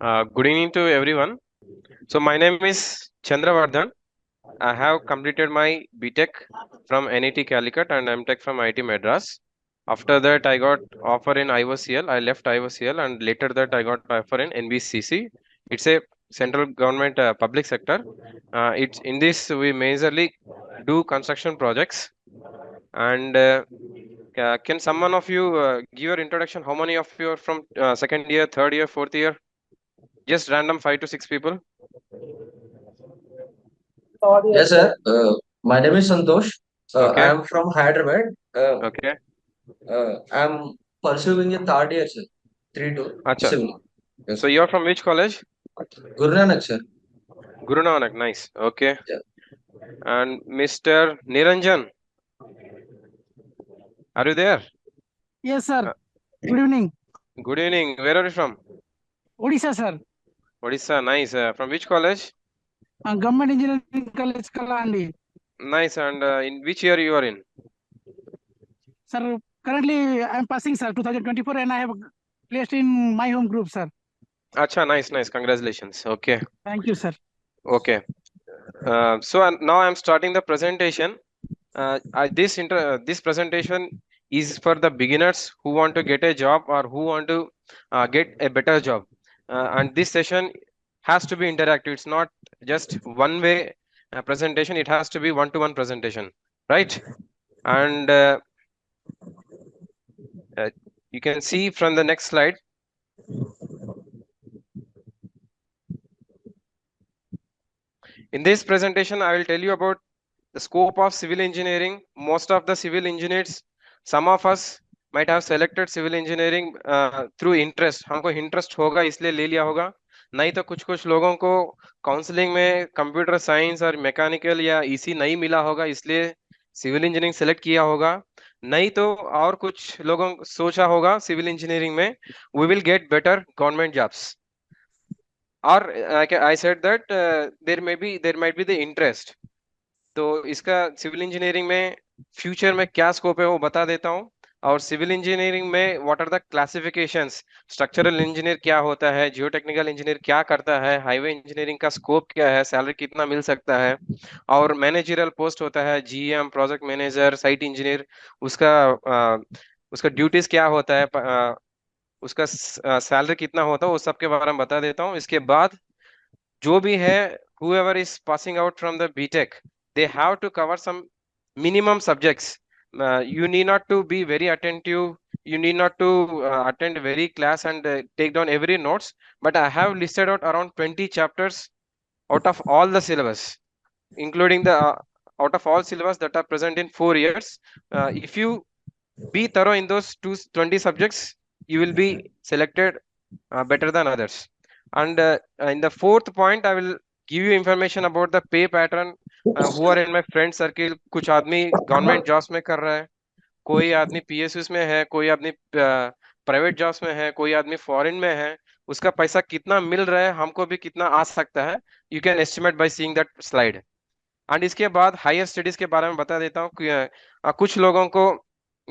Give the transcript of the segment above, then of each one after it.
Good evening to everyone. So my name is Chandravardhan. I have completed my BTech from NIT Calicut and MTech from IIT Madras. After that, I got offer in IOCL. I left IOCL and later that I got offer in NBCC. It's a central government public sector. It's in this we majorly do construction projects. And can someone of you give your introduction? How many of you are from second year, third year, fourth year? Just random 5 to 6 people. Yes, sir. My name is Santosh. I Okay, am from Hyderabad. okay. I'm pursuing a third year, sir. 3-2 Acha. civil. So Yes. you're from which college? Guru Nanak, sir. Guru Nanak. Nice. Okay. Yeah. And Mr. Niranjan, are you there? Yes, sir. Uh, Good evening. Good evening. Where are you from? Odisha, sir. Odisha. Nice. From which college? Government Engineering College, Kalandi. Nice. And in which year you are in? Sir, currently I am passing, sir, 2024, and I have placed in my home group, sir. Acha. Nice. Nice. Congratulations. Okay. Thank you, sir. Okay. Now I'm starting the presentation. This presentation is for the beginners who want to get a job or who want to get a better job. And this session has to be interactive. It's not just one way presentation. It has to be one-to-one presentation, right? And uh, you can see from the next slide. In this presentation, I will tell you about the scope of civil engineering. Most of the civil engineers, some of us might have selected civil engineering through interest. हमको interest होगा इसलिए ले लिया होगा. नहीं तो कुछ कुछ लोगों को काउंसलिंग में कंप्यूटर साइंस और मैकेनिकल या ईसी नहीं मिला होगा इसलिए सिविल इंजीनियरिंग सेलेक्ट किया होगा. नहीं तो और कुछ लोगों सोचा होगा सिविल इंजीनियरिंग में we will get better government jobs. Or I said that there might be the interest. तो इसका सिविल इंजीनियरिंग में फ्यूचर में क्या स्कोप है वो बता देता हूँ. और सिविल इंजीनियरिंग में what are the classifications. Structural engineer क्या होता है, जियो टेक्निकल इंजीनियर क्या करता है, हाईवे इंजीनियरिंग का स्कोप क्या है, सैलरी कितना मिल सकता है, और मैनेजरियल पोस्ट होता है GM, project manager, site engineer. उसका उसका ड्यूटीज क्या होता है, उसका सैलरी कितना होता है, वो सब के बारे में बता देता हूँ. इसके बाद जो भी है, whoever is passing out from the BTech, they have to cover some minimum subjects. You need not to be very attentive. You need not to attend very class and take down every notes. But I have listed out around 20 chapters out of all the syllabus, including the out of all syllabus that are present in 4 years. If you be thorough in those 20 subjects, you will be selected better than others. And in the fourth point, I will give you information about the pay pattern. Who are in my friend circle. कुछ आदमी government jobs में कर रहा है, कोई आदमी पीएसयूस में है, कोई आदमी प्राइवेट जॉब्स में है, कोई आदमी फॉरेन में है. उसका पैसा कितना मिल रहा है, हमको भी कितना आ सकता है. You can estimate by seeing that slide. And इसके बाद हायर स्टडीज के बारे में बता देता हूँ कि कुछ लोगों को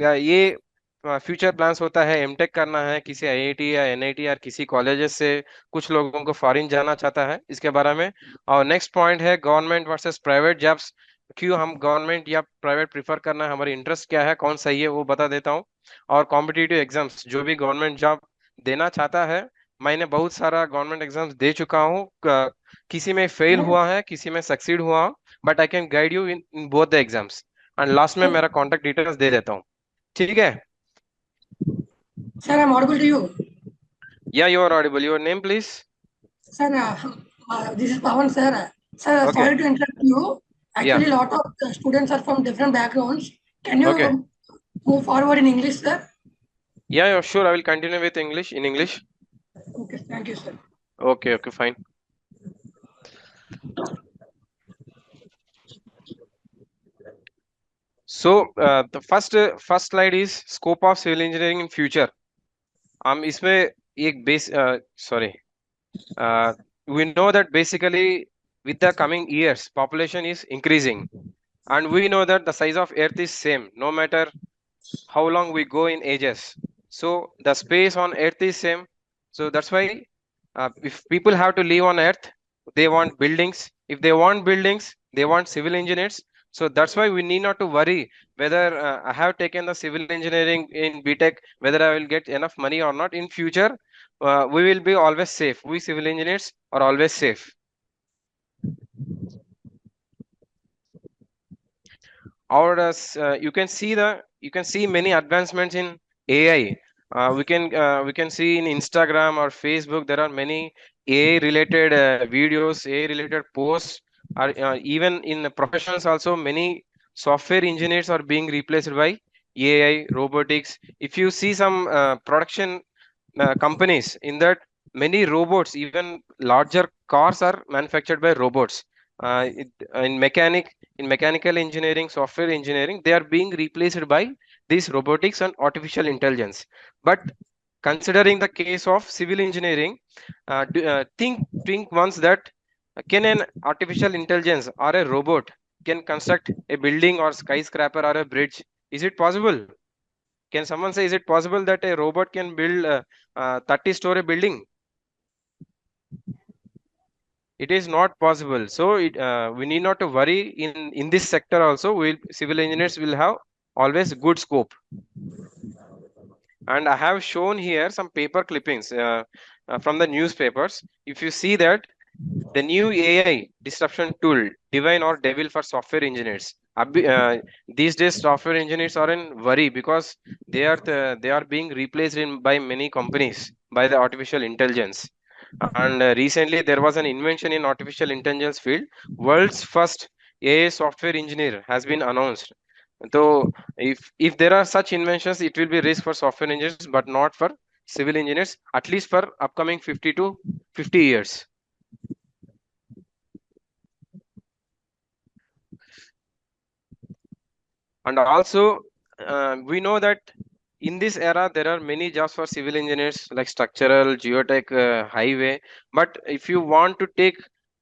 ये फ्यूचर प्लान्स होता है एमटेक करना है किसी आईआईटी या एनआईटी या किसी कॉलेजेस से. कुछ लोगों को फॉरेन जाना चाहता है, इसके बारे में. और नेक्स्ट पॉइंट है गवर्नमेंट वर्सेस प्राइवेट जॉब्स. क्यों हम गवर्नमेंट या प्राइवेट प्रीफर करना है, हमारी इंटरेस्ट क्या है, कौन सही है, वो बता देता हूँ. और कॉम्पिटिटिव एग्जाम्स, जो भी गवर्नमेंट जॉब देना चाहता है, मैंने बहुत सारा गवर्नमेंट एग्जाम्स दे चुका हूँ. किसी में फेल हुआ है, किसी में सक्सीड हुआ, but I can guide you in both the exams. And last में मेरा कॉन्टेक्ट डिटेल्स दे देता हूँ. ठीक है? Sir, I'm audible to you. Yeah, you are audible. Your name, please. Sir, this is Pawan, sir. Sir, Okay. sorry to interrupt you. Actually, Yeah. lot of students are from different backgrounds. Can you Okay. move forward in English, sir? Yeah, sure. I will continue with English in English. Okay, thank you, sir. Okay, fine. So the first slide is scope of civil engineering in future. हम इसमें एक base sorry we know that basically with the coming years population is increasing, and we know that the size of earth is same no matter how long we go in ages. So the space on earth is same. So that's why If people have to live on Earth, they want buildings. If they want buildings, they want civil engineers. So that's why we need not to worry whether I have taken the civil engineering in BTech, whether I will get enough money or not. In future, we will be always safe. We civil engineers are always safe. Or you can see many advancements in AI. We can see in Instagram or Facebook there are many AI related videos, AI related posts. Or even in the professions also, many software engineers are being replaced by AI, robotics. If you see some production companies, in that many robots, even larger cars are manufactured by robots. In mechanical engineering, software engineering, they are being replaced by these robotics and artificial intelligence. But considering the case of civil engineering, think once that can an artificial intelligence or a robot can construct a building or skyscraper or a bridge? Is it possible? Can someone say, is it possible that a robot can build a 30-story building? It is not possible. So we need not to worry. In this sector also, civil engineers will have always good scope. And I have shown here some paper clippings from the newspapers. If you see that, the new AI disruption tool, Divine or Devil for software engineers. These days, software engineers are in worry because they are being replaced by many companies by the artificial intelligence. And recently, there was an invention in artificial intelligence field. World's first AI software engineer has been announced. So, if there are such inventions, it will be risk for software engineers, but not for civil engineers. At least for upcoming 50 to 50 years. And also, we know that in this era, there are many jobs for civil engineers like structural, geotech, highway. But if you want to take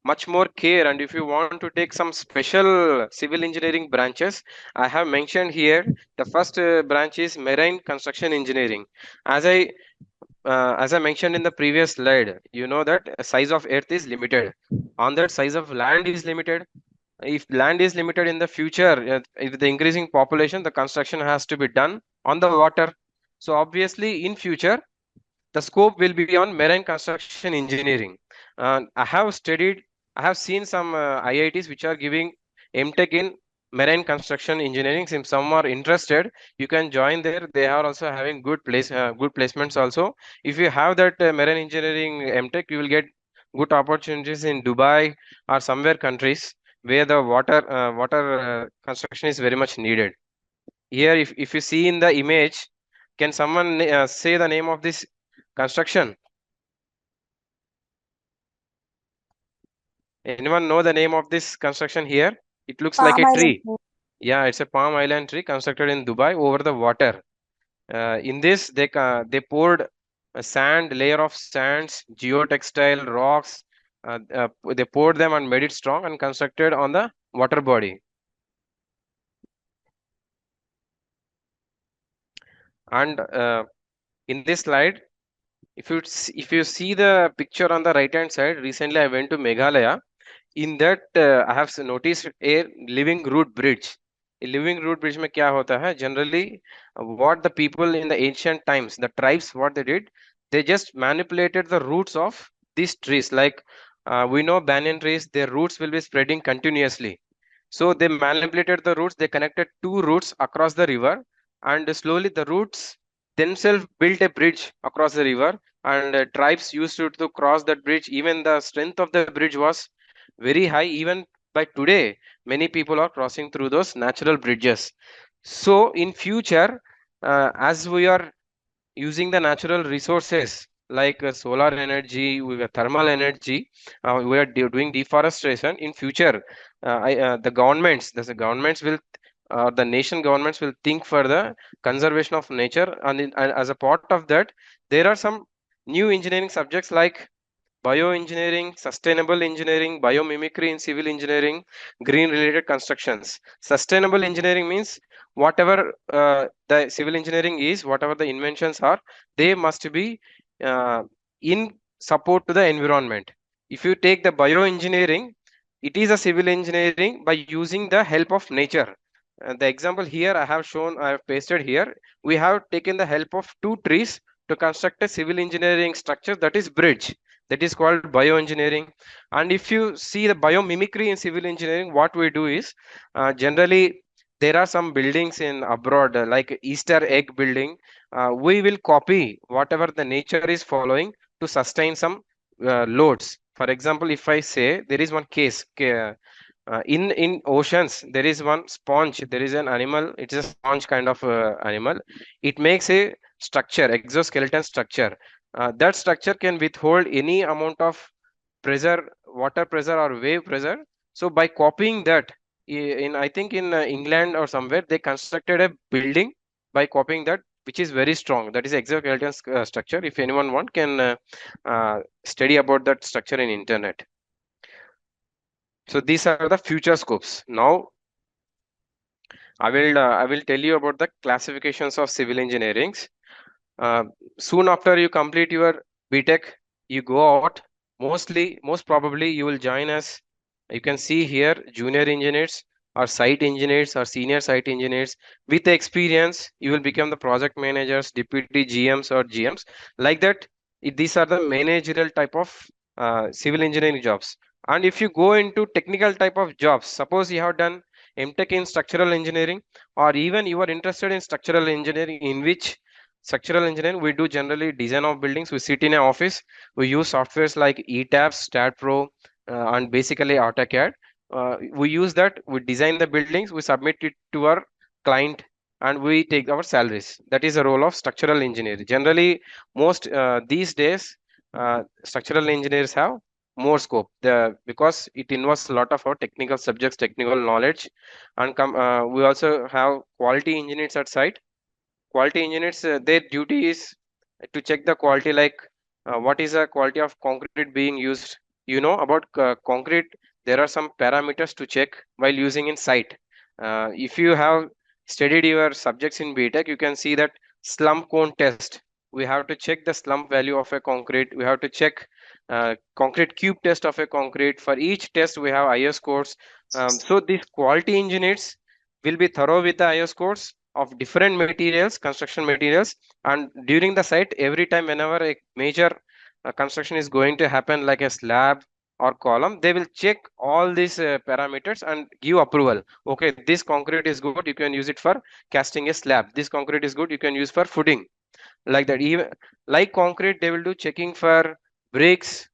much more care and if you want to take some special civil engineering branches, I have mentioned here the first branch is marine construction engineering. As I mentioned in the previous slide, you know that size of earth is limited. On that, size of land is limited. If land is limited in the future, with the increasing population, the construction has to be done on the water. So obviously in future, the scope will be on marine construction engineering. I have seen some IITs which are giving MTech in marine construction engineering. If some are interested, you can join there. They are also having good placements also. If you have that marine engineering MTech, you will get good opportunities in Dubai or somewhere countries where the water construction is very much needed. Here, if you see in the image, can someone say the name of this construction? Anyone know the name of this construction here? It looks like a tree. Yeah, it's a palm island tree constructed in Dubai over the water. In this, they poured a layer of sands, geotextile rocks. They poured them and made it strong and constructed on the water body. And in this slide, if you see the picture on the right hand side, recently I went to Meghalaya. In that, I have noticed a living root bridge. A living root bridge में क्या होता है? Generally, what the people in the ancient times, the tribes, what they did, they just manipulated the roots of these trees. Like we know banyan trees, their roots will be spreading continuously. So they manipulated the roots. They connected two roots across the river, and slowly the roots themselves built a bridge across the river. And tribes used to cross that bridge. Even the strength of the bridge was very high. Even by today, many people are crossing through those natural bridges. So in future, as we are using the natural resources like solar energy, thermal energy, we are doing deforestation. In future, the governments will, the nation governments will think for the conservation of nature, and as a part of that, there are some new engineering subjects like bioengineering, sustainable engineering, biomimicry in civil engineering, green related constructions. Sustainable engineering means whatever the civil engineering is, whatever the inventions are, they must be uh, in support to the environment. If you take the bioengineering, it is a civil engineering by using the help of nature. The example here I have shown, I have pasted here. We have taken the help of 2 trees to construct a civil engineering structure, that is bridge. That is called bioengineering. And if you see the biomimicry in civil engineering, what we do is generally there are some buildings in abroad like Easter egg building. We will copy whatever the nature is following to sustain some loads. For example, if I say there is one case, in oceans there is one sponge, there is an animal, it's a sponge kind of animal. It makes a structure, exoskeleton structure. That structure can withhold any amount of pressure, water pressure or wave pressure. So by copying that, in I think in England or somewhere, they constructed a building by copying that, which is very strong. That is exoskeleton structure. If anyone want, can study about that structure in internet. So these are the future scopes. Now I will tell you about the classifications of civil engineering. Soon after you complete your BTech, you go out. Most probably you will join as, you can see here, junior engineers or site engineers or senior site engineers. With the experience, you will become the project managers, deputy GMs or GMs. Like that, these are the managerial type of civil engineering jobs. And if you go into technical type of jobs, suppose you have done MTech in structural engineering, or even you are interested in structural engineering, in which structural engineering we do generally design of buildings. We sit in an office, we use softwares like ETABS, StatPro, and basically AutoCAD. We use that, we design the buildings, we submit it to our client, and we take our salaries. That is the role of structural engineer. Generally, most these days, structural engineers have more scope, because it involves a lot of our technical subjects, technical knowledge. And we also have quality engineers at site. Quality engineers, their duty is to check the quality, like what is the quality of concrete being used. You know about concrete, there are some parameters to check while using in site. If you have studied your subjects in BTech, you can see that slump cone test. We have to check the slump value of a concrete. We have to check concrete cube test of a concrete. For each test we have IS codes. So these quality engineers will be thorough with the IS codes of different materials, construction materials. And during the site, every time whenever a major construction is going to happen, like a slab or column, they will check all these parameters and give approval. Okay, this concrete is good, you can use it for casting a slab. This concrete is good, you can use for footing. Like that. Even like concrete, they will do checking for bricks,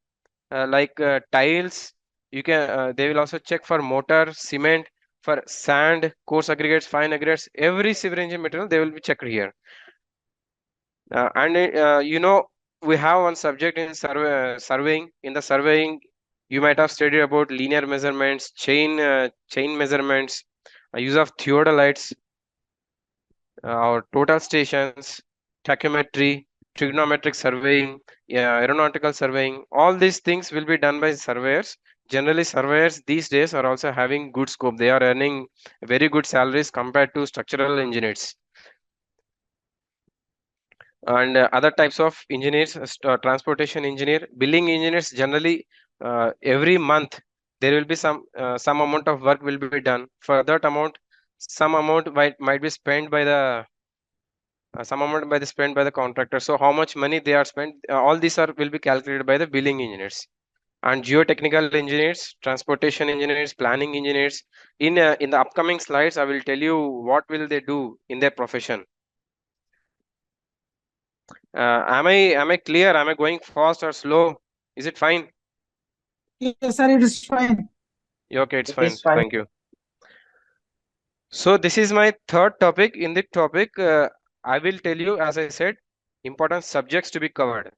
tiles. You can they will also check for mortar, cement, for sand, coarse aggregates, fine aggregates. Every civil engineering material they will be checked here. We have one subject in surveying. In the surveying, you might have studied about linear measurements, chain measurements, use of theodolites, or total stations, tachymetry, trigonometric surveying, aeronautical surveying. All these things will be done by surveyors. Generally, surveyors these days are also having good scope. They are earning very good salaries compared to structural engineers. And other types of engineers, transportation engineer, building engineers. Generally, every month there will be some amount of work will be done. For that amount, some amount might be spent by the spent by the contractor. So how much money they are spent, all these are will be calculated by the building engineers. And geotechnical engineers, transportation engineers, planning engineers. In the upcoming slides, I will tell you what will they do in their profession. Am I clear? Am I going fast or slow? Is it fine? Yes, sir, it is fine. Okay, it's It fine. is fine. Thank you. So this is my third topic. In this topic, I will tell you, as I said, important subjects to be covered.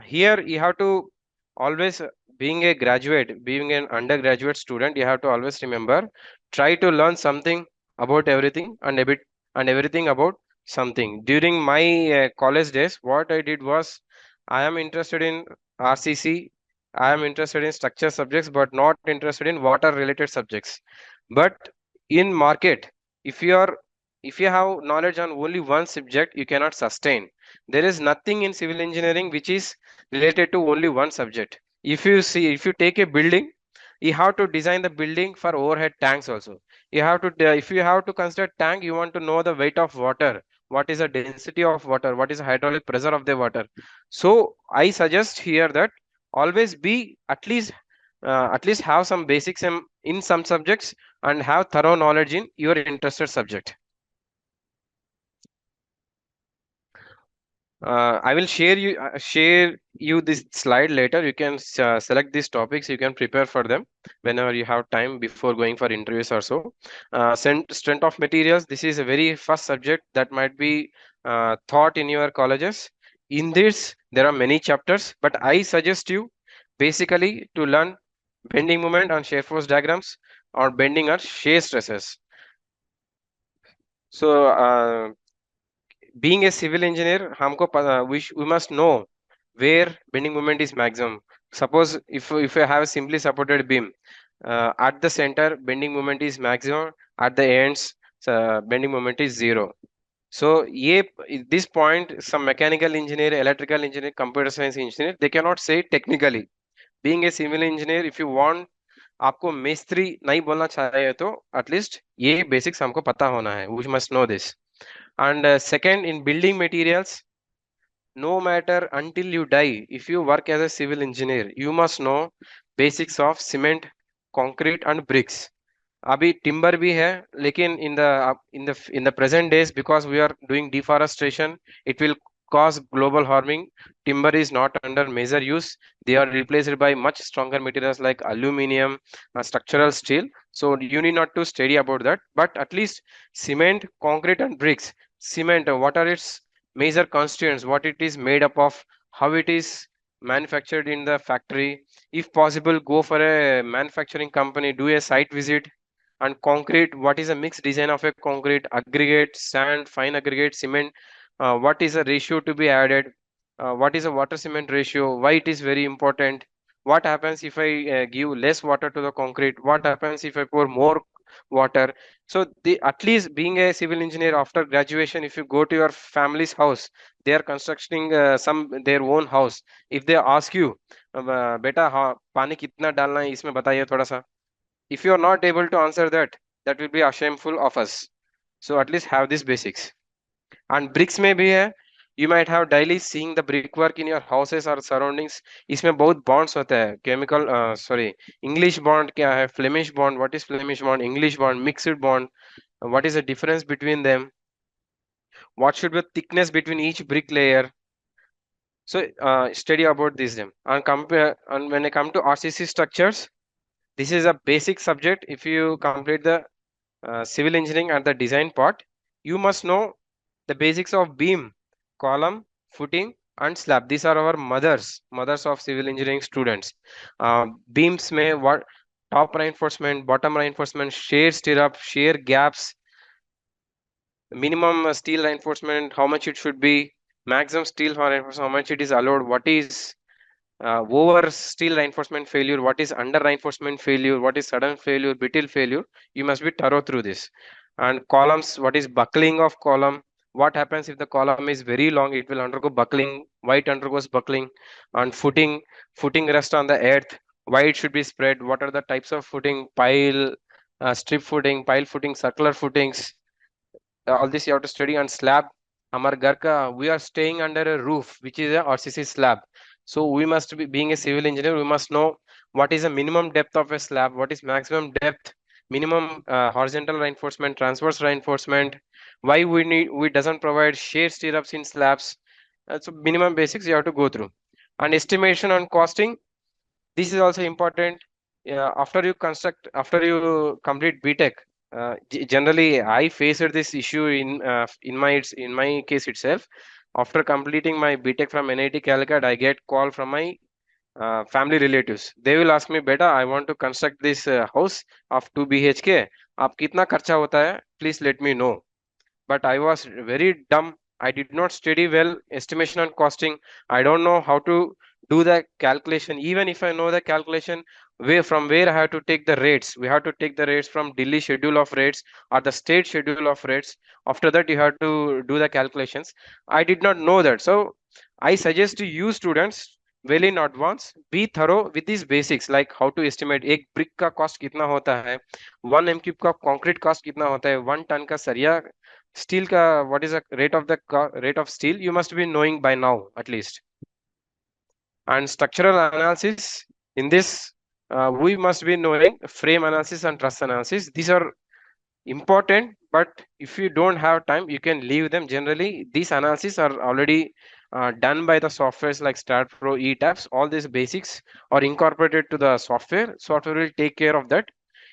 Here you have to always, being a graduate, being an undergraduate student, you have to always remember, try to learn something about everything and a bit and everything about something. During my college days, what I did was, I am interested in RCC, I am interested in structure subjects, but not interested in water related subjects. But in market, if you are if you have knowledge on only one subject, you cannot sustain. There is nothing in civil engineering which is related to only one subject. If you take a building, you have to design the building for overhead tanks also. You have to, if you have to consider tank, you want to know the weight of water, what is the density of water, what is the hydraulic pressure of the water. So I suggest here that always be at least have some basics in some subjects and have thorough knowledge in your interested subject. I will share you this slide later. You can select these topics. You can prepare for them whenever you have time before going for interviews or so. Strength of materials. This is a very first subject that might be taught in your colleges. In this, there are many chapters, but I suggest you basically to learn bending moment and shear force diagrams or bending or shear stresses. So being a civil engineer, we must know where bending moment is maximum. Suppose if I have a simply supported beam, at the center bending moment is maximum, at the ends bending moment is 0. So this point, some mechanical engineer, electrical engineer, computer science engineer, they cannot say technically. Being a civil engineer, if you want आपको मिस्त्री नहीं बोलना चाहिए तो at least ये basics हमको पता होना है. We must know this. And second, in building materials, no matter until you die, if you work as a civil engineer, you must know basics of cement, concrete and bricks. अभी timber भी है, लेकिन in the present days, because we are doing deforestation, it will cause global warming. Timber is not under major use. They are replaced by much stronger materials like aluminum, structural steel. So you need not to study about that, but at least cement, concrete and bricks. Cement, what are its major constituents, what it is made up of, how it is manufactured in the factory. If possible, go for a manufacturing company, do a site visit. And concrete, what is a mixed design of a concrete, aggregate, sand, fine aggregate, cement, what is a ratio to be added, what is a water cement ratio, why it is very important, what happens if I give less water to the concrete, what happens if I pour more water. So at least being a civil engineer after graduation, if you go to your family's house, they are constructing their own house. If they ask you, beta पानी कितना डालना है इसमें बताइए थोड़ा सा, if you are not able to answer that, that will be shameful of us. So at least have these basics. And bricks में भी है, you might have daily seeing the brickwork in your houses or surroundings. इसमें बहुत bonds होते हैं, chemical English bond क्या है, Flemish bond, what is Flemish bond, English bond, mixed bond, what is the difference between them, what should be the thickness between each brick layer. So study about this them. And when I come to RCC structures, this is a basic subject. If you complete the civil engineering at the design part, you must know the basics of beam, column, footing and slab. These are our mothers of civil engineering students. Beams may what top reinforcement, bottom reinforcement, shear stirrup, shear gaps, minimum steel reinforcement, how much it should be, maximum steel reinforcement, how much it is allowed, what is over steel reinforcement failure, what is under reinforcement failure, what is sudden failure, brittle failure. You must be thorough through this. And columns, what is buckling of column, what happens if the column is very long, it will undergo buckling, why it undergoes buckling. And footing rest on the earth, why it should be spread, what are the types of footing, pile, strip footing, pile footing, circular footings, all this you have to study. And slab, Amar Garka, we are staying under a roof which is a RCC slab. So we must be, being a civil engineer, we must know what is the minimum depth of a slab, what is maximum depth, minimum horizontal reinforcement, transverse reinforcement, why we doesn't provide shear stirrups in slabs. So minimum basics you have to go through. And estimation and costing, this is also important. After you complete BTech, generally I faced this issue in my case itself. After completing my BTech from NIT Calicut, I get call from my family relatives. They will ask me, beta, I want to construct this house of 2 BHK. आप कितना खर्चा होता है? Please let me know. But I was very dumb. I did not study well estimation and costing. I don't know how to do the calculation. Even if I know the calculation, where I have to take the rates. We have to take the rates from Delhi schedule of rates or the state schedule of rates. After that, you have to do the calculations. I did not know that. So I suggest to you students well in advance, be thorough with these basics like how to estimate एक brick का cost कितना होता है, 1 m³ का concrete cost कितना होता है, 1 ton का सरिया steel का what is the rate of the rate of steel, you must be knowing by now at least. And structural analysis, in this we must be knowing frame analysis and truss analysis. These are important, but if you don't have time, you can leave them. Generally, these analyses are already done by the softwares like StatPro, ETABS. All these basics are incorporated to the software. Software will take care of that.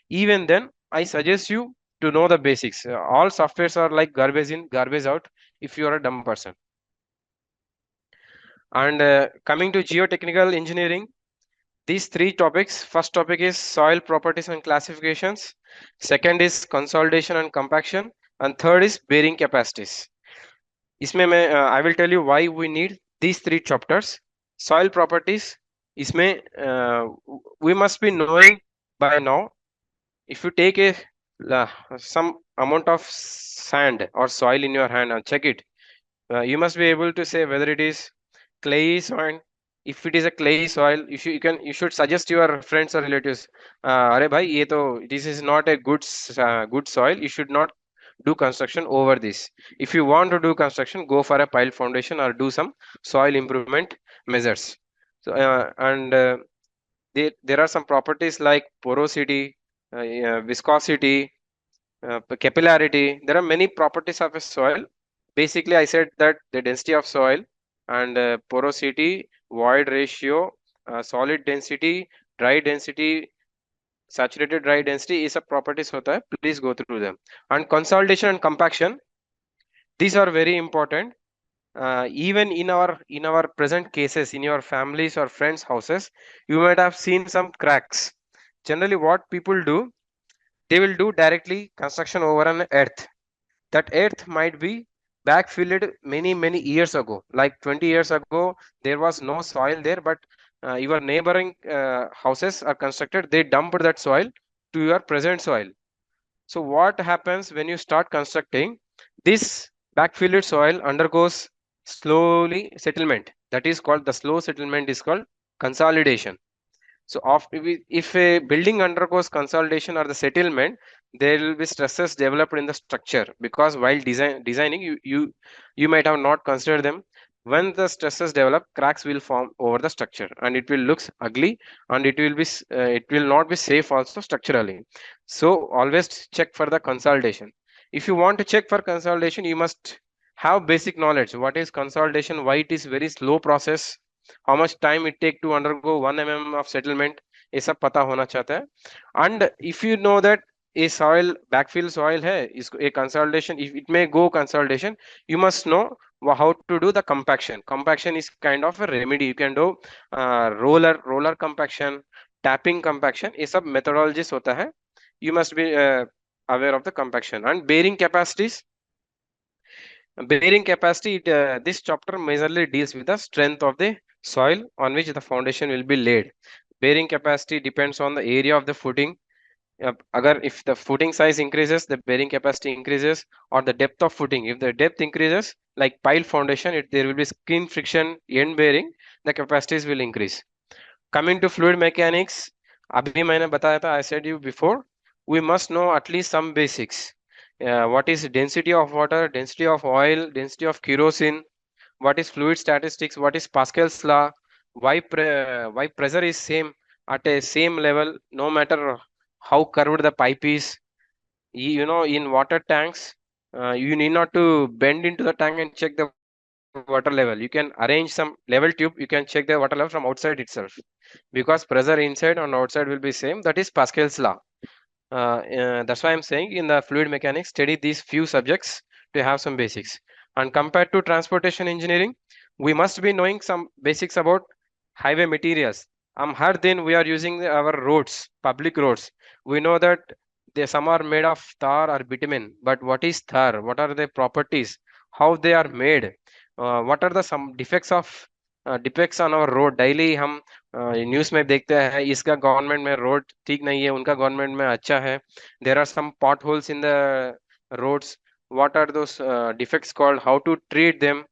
Even then, I suggest you to know the basics. All softwares are like garbage in, garbage out if you are a dumb person. And coming to geotechnical engineering, these three topics. First topic is soil properties and classifications. Second is consolidation and compaction. And third is bearing capacities. इसमें मैं I will tell you why we need these three chapters. Soil properties. इसमें we must be knowing by now. If you take some amount of sand or soil in your hand and check it, you must be able to say whether it is clay soil. If it is a clay soil, you should suggest your friends or relatives, अरे भाई ये तो this is not a good soil, you should not do construction over this. If you want to do construction, go for a pile foundation or do some soil improvement measures. So there are some properties like porosity, viscosity, capillarity. There are many properties of a soil. Basically, I said that the density of soil and porosity, void ratio, solid density, dry density, saturated dry density is a properties hota hai. Please go through them. And consolidation and compaction, these are very important. Even in our present cases, in your families or friends' houses, you might have seen some cracks. Generally, what people do, they will do directly construction over an earth. That earth might be backfilled many years ago, like 20 years ago. There was no soil there, but your neighboring houses are constructed, they dumped that soil to your present soil. So what happens when you start constructing, this backfilled soil undergoes slowly settlement. That is called, the slow settlement is called consolidation. So if a building undergoes consolidation or the settlement, there will be stresses developed in the structure, because while designing you might have not considered them. When the stresses develop, cracks will form over the structure and it will looks ugly, and it will not be safe also structurally. So always check for the consolidation. If you want to check for consolidation, you must have basic knowledge. What is consolidation? Why it is very slow process? How much time it take to undergo 1 mm of settlement? ये सब पता होना चाहता है. And if you know that a soil backfill soil है, इसको a consolidation, if it may go consolidation, you must know how to do the compaction. Compaction is kind of a remedy. You can do roller compaction, tapping compaction. ये सब methodologies होता है. You must be aware of the compaction. And bearing capacities. Bearing capacity, this chapter majorly deals with the strength of the soil on which the foundation will be laid. Bearing capacity depends on the area of the footing. If the footing size increases, the bearing capacity increases, or the depth of footing. If the depth increases, like pile foundation, there will be skin friction, end bearing, the capacities will increase. Coming to fluid mechanics, abhi maine bataya tha, I said you before, we must know at least some basics. What is density of water, density of oil, density of kerosene, what is fluid statistics, what is Pascal's law, why pressure is same at a same level no matter how curved the pipe is. In water tanks, you need not to bend into the tank and check the water level. You can arrange some level tube, you can check the water level from outside itself, because pressure inside and outside will be same. That is Pascal's law. That's why I'm saying in the fluid mechanics, study these few subjects to have some basics. And compared to transportation engineering, we must be knowing some basics about highway materials. Har din we are using our roads, public roads. We know that some are made of tar or bitumen, but what is tar? What are the properties? How they are made? What are the some defects of depicts on our road. Daily हम news में देखते हैं इसका government में road ठीक नहीं है, उनका गवर्नमेंट में अच्छा है. There are some potholes in the roads. What are those defects called? How to treat them?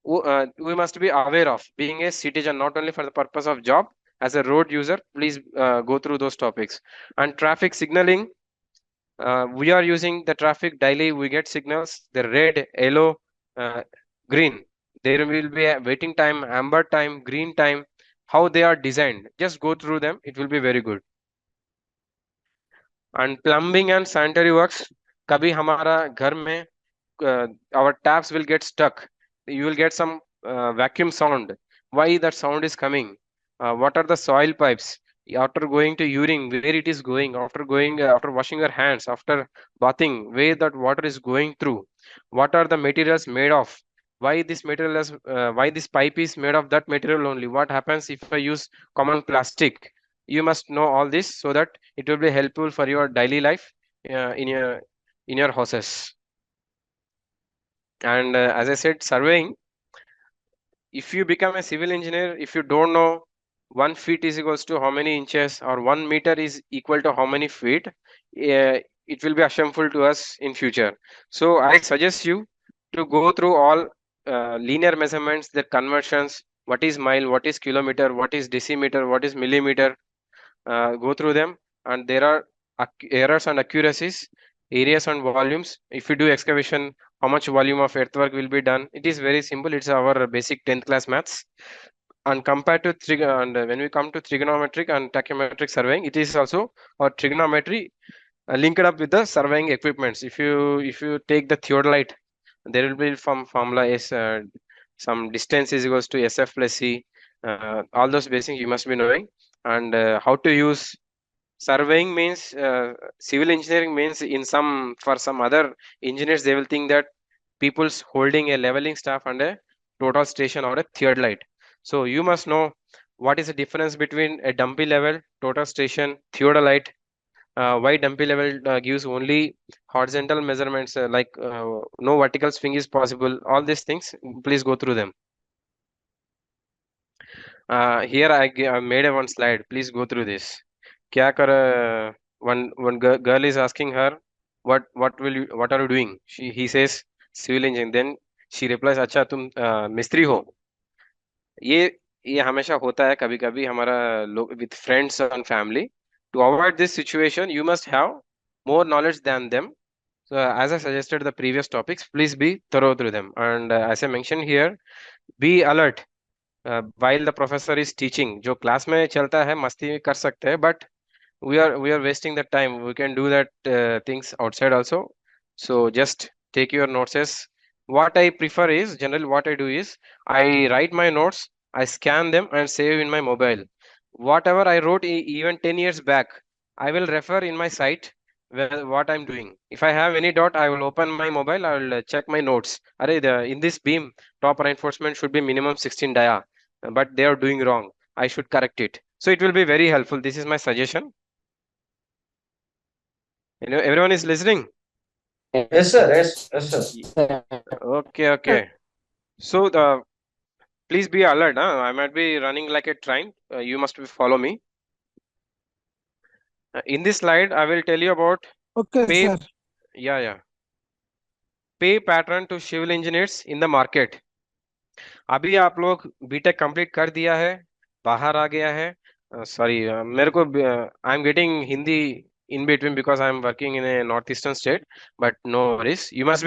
We must be aware of being a citizen, not only for the purpose of job. As a road user, please go through those topics. And traffic signaling, we are using the traffic daily. We get signals, the red, yellow, green. There will be a waiting time, amber time, green time, how they are designed. Just go through them, it will be very good. And plumbing and sanitary works, kabhi hamara ghar mein our taps will get stuck. You will get some vacuum sound. Why that sound is coming? What are the soil pipes? After going to urine, where it is going? After going, after washing your hands, after bathing, where that water is going through? What are the materials made of? Why this material is? Why this pipe is made of that material only? What happens if I use common plastic? You must know all this so that it will be helpful for your daily life in your houses. And as I said, surveying, if you become a civil engineer, if you don't know 1 feet is equals to how many inches or 1 meter is equal to how many feet, it will be shameful to us in future. So I suggest you to go through all linear measurements, their conversions, what is mile, what is kilometer, what is decimeter, what is millimeter. Go through them, and there are errors and accuracies, areas and volumes. If you do excavation, how much volume of earthwork will be done? It is very simple. It's our basic 10th class maths. And compared to when we come to trigonometric and tachymetric surveying, it is also our trigonometry linked up with the surveying equipments. If you take the theodolite, there will be formula is some distance is equals to SF plus C. All those basics you must be knowing. And how to use surveying means civil engineering means for some other engineers they will think that people's holding a leveling staff and a total station or a theodolite. So you must know what is the difference between a dumpy level, total station, theodolite. Why dumpy level gives only horizontal measurements, like no vertical swing is possible. All these things, please go through them. Here I made a one slide. Please go through this. क्या कर one girl is asking her what are you doing? He says civil engineering. Then she replies, अच्छा तुम मिस्त्री हो. ये हमेशा होता है कभी कभी हमारा लोग with friends and family. To avoid this situation, you must have more knowledge than them. So as I suggested the previous topics, please be thorough through them. And as I mentioned here, be alert while the professor is teaching. जो class में चलता है मस्ती कर सकते हैं, but we are wasting the time. We can do that things outside also. So just take your notes. What I prefer is, generally what I do is I write my notes, I scan them and save in my mobile. Whatever I wrote even 10 years back, I will refer in my site what I'm doing. If I have any doubt, I will open my mobile, I will check my notes. In this beam, top reinforcement should be minimum 16 dia, but they are doing wrong. I should correct it. So it will be very helpful. This is my suggestion. Everyone is listening? Yes, sir. Yes, sir. Okay. So please be alert. I might be running like a train. You must follow me. In this slide, I will tell you about Okay, pay. sir. Yeah. Pay pattern to civil engineers in the market. अभी आप लोग BTech complete कर दिया है, बाहर आ गया है. Sorry, मेरे को I am getting Hindi in between because I am working in a northeastern state, but no worries. You must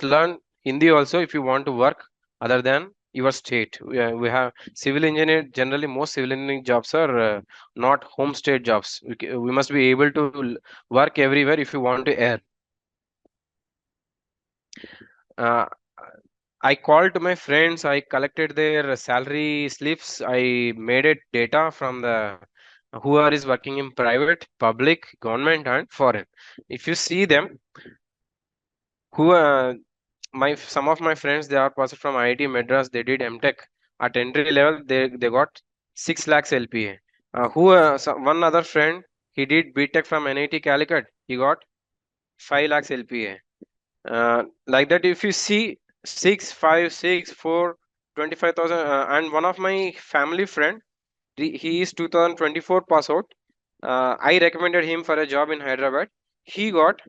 learn Hindi also if you want to work other than your state. We have civil engineer, generally most civil engineering jobs are not home state jobs. We must be able to work everywhere if you want to earn. I called to my friends, I collected their salary slips, I made it data from the who is working in private, public, government and foreign. If you see them, some of my friends, they are passed from IIT Madras, they did MTech. At entry level, they got 6 lakhs LPA. One other friend, he did BTech from NIT Calicut, he got 5 lakhs LPA. Like that, if you see 6, 5, 6, 4, 25,000. And one of my family friend, he is 2024 pass out. I recommended him for a job in Hyderabad. He got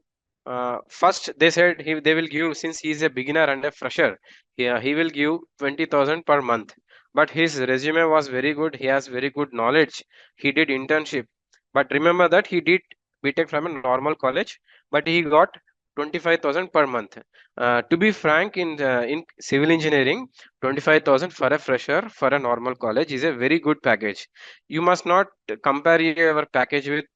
first they said they will give, since he is a beginner and a fresher, he will give 20,000 per month. But his resume was very good. He has very good knowledge. He did internship. But remember that he did BTech from a normal college, but he got 25,000 per month. To be frank, in civil engineering, 25,000 for a fresher for a normal college is a very good package. You must not compare your package with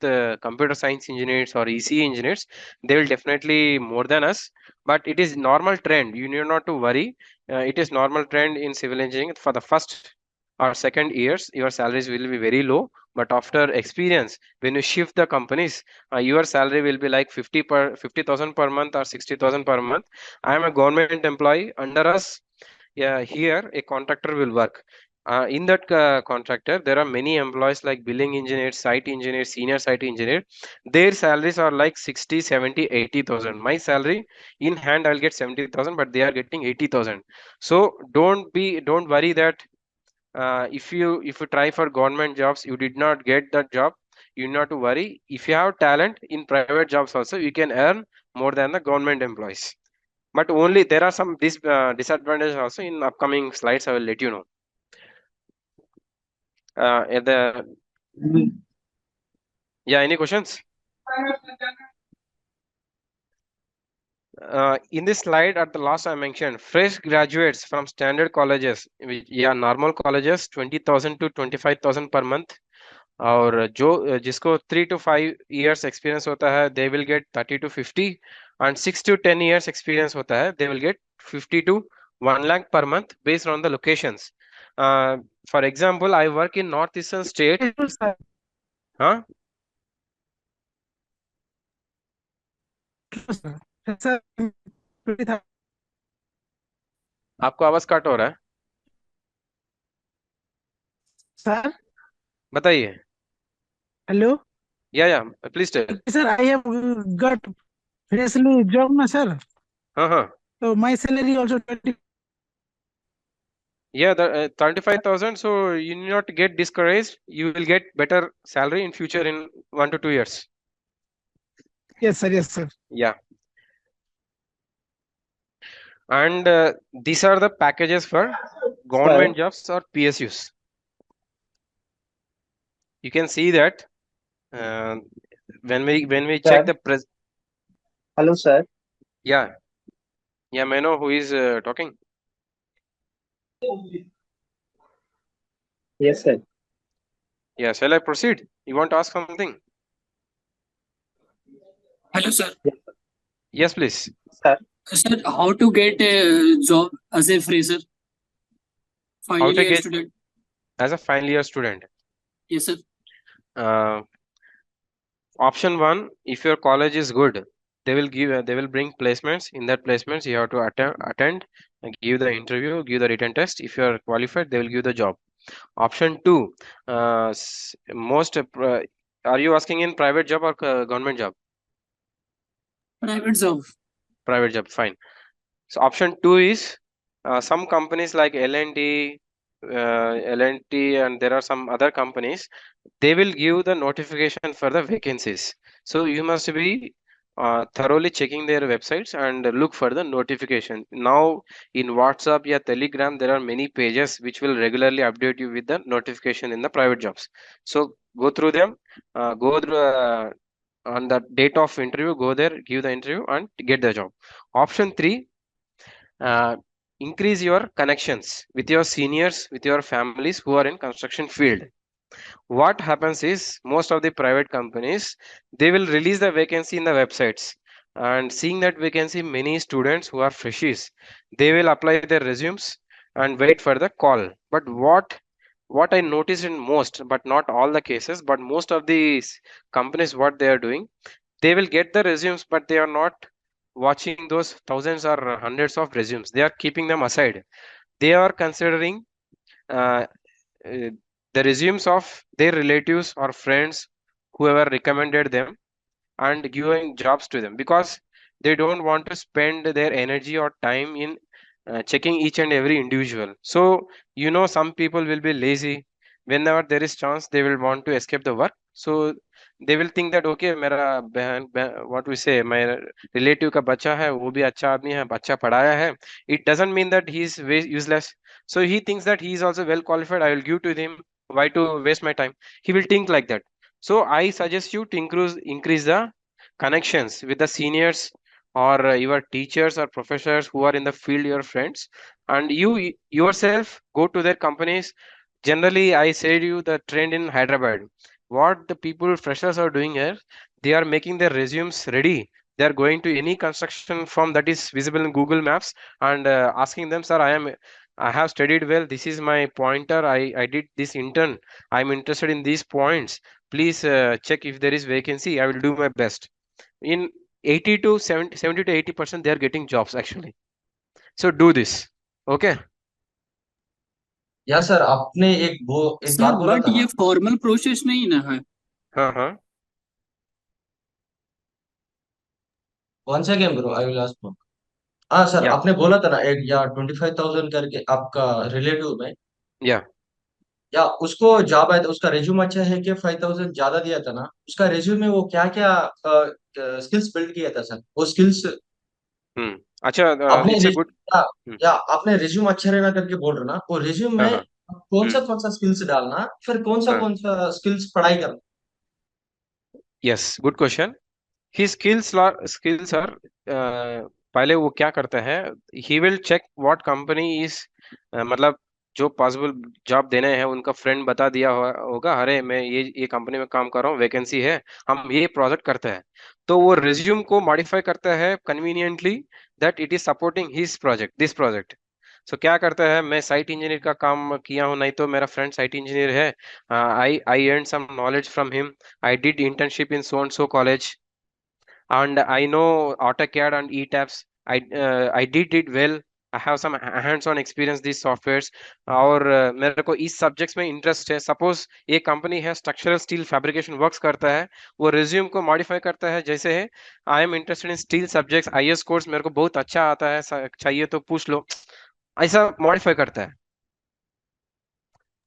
computer science engineers or ECE engineers. They will definitely more than us, but it is normal trend. You need not to worry. It is normal trend in civil engineering. For the first or second years, your salaries will be very low, but after experience, when you shift the companies, your salary will be like 50,000 per month or 60,000 per month. I am a government employee. Under us, yeah, here a contractor will work. In that contractor, there are many employees like billing engineers, site engineers, senior site engineer. Their salaries are like 60, 70, 80,000. My salary in hand, I'll get 70,000, but they are getting 80,000. So don't worry that if you try for government jobs, you did not get that job. You not to worry. If you have talent in private jobs also, you can earn more than the government employees. But only there are some disadvantages also. In upcoming slides, I will let you know. Any questions? In this slide at the last I mentioned fresh graduates from standard colleges, normal colleges, 20,000 to 25,000 per month. और जो जिसको 3 to 5 years experience होता है, they will get 30 to 50, and 6 to 10 years experience होता है, they will get 50 to 1 lakh per month based on the locations. For example, I work in northeastern state. हाँ sir आपको आवाज कट हो रहा है, सर बताइए. Hello yeah please tell. Sir I have got freshly job ना sir, हाँ तो my salary also 20. Yeah, the 35,000. So you need not get discouraged. You will get better salary in future in 1 to 2 years. Yes sir. Yeah. And these are the packages for government jobs or PSUs. You can see that when we check the Hello, sir. Yeah, may I know who is talking? Yes, sir. Yeah, shall I proceed? You want to ask something? Hello, sir. Yes, please. Sir, Sir, how to get a job as a fresher? Final to year get- student. As a final year student. Yes, sir. Option 1, if your college is good, they will bring placements. In that placements, you have to attend and give the interview, give the written test. If you are qualified, they will give the job. Option 2, are you asking in private job or government job? Private job. Private job, fine. So option 2 is some companies like L&T, and there are some other companies, they will give the notification for the vacancies. So you must be thoroughly checking their websites and look for the notification. Now in WhatsApp or Telegram, there are many pages which will regularly update you with the notification in the private jobs. So go through them, go through on the date of interview, go there, give the interview and get the job. Option 3, increase your connections with your seniors, with your families who are in construction field. What happens is most of the private companies, they will release the vacancy in the websites, and seeing that vacancy, many students who are freshies, they will apply their resumes and wait for the call. But what I noticed in most, but not all the cases, but most of these companies, what they are doing, they will get the resumes, but they are not watching those thousands or hundreds of resumes. They are keeping them aside. They are considering uh, the resumes of their relatives or friends, whoever recommended them, and giving jobs to them, because they don't want to spend their energy or time in checking each and every individual. So you know, some people will be lazy. Whenever there is chance, they will want to escape the work. So they will think that okay, मेरा what we say, my relative का बच्चा है, वो भी अच्छा आदमी है, अच्छा पढ़ाया है. It doesn't mean that he is useless. So he thinks that he is also well qualified. I will give to him. Why to waste my time? He will think like that. So I suggest you to increase the connections with the seniors or your teachers or professors who are in the field, your friends, and you yourself go to their companies. Generally, I said you the trend in Hyderabad. What the people freshers are doing here, they are making their resumes ready. They are going to any construction firm that is visible in Google Maps and asking them, sir, I have studied well. This is my pointer. I did this intern. I'm interested in these points. Please check if there is vacancy. I will do my best. In 80 to 70 to 80% they are getting jobs actually. So do this. Okay. या sir, आपने एक बात sir बोला but था ना। ये formal process नहीं ना है। हाँ हाँ. One second bro, I will ask. हाँ सर, Yeah. आपने बोला था ना एक या 25,000 करके आपका रिलेटिव में, Yeah. या उसको जॉब आया था, उसका रिज्यूम अच्छा है कि 5,000 ज्यादा दिया था ना, उसका रिज्यूम में वो क्या क्या स्किल्स बिल्ड किया था सर, वो स्किल्स अच्छा. आपने It's a good. या आपने रिज्यूम अच्छा रहना करके बोल रहे ना, वो रिज्यूम हाँ में हाँ. कौन सा स्किल्स डालना, फिर हाँ. कौन सा स्किल्स पढ़ाई करना। Yes, good question. His skills are पहले वो क्या करता है, he will check what company is मतलब जो पॉसिबल जॉब देने हैं उनका फ्रेंड बता दिया होगा, अरे मैं ये कंपनी में काम कर रहा हूँ, वैकेंसी है, हम ये प्रोजेक्ट करते हैं. तो वो रिज्यूम को मॉडिफाई करता है conveniently that it is supporting his project, this project. So क्या करता है, मैं साइट इंजीनियर का काम किया हूँ, नहीं तो मेरा फ्रेंड साइट इंजीनियर है, I earn some knowledge from him, I did internship in so and so college and I know AutoCAD and ETABS. I did it well. I have some hands-on experience these softwares. और मेरे को इस subjects में interest है. Suppose ये company है structural steel fabrication works करता है, वो रिज्यूम को मॉडिफाई करता है जैसे है, I am interested in steel subjects, IS course मेरे को बहुत अच्छा आता है, चाहिए तो पूछ लो, ऐसा मॉडिफाई करता है.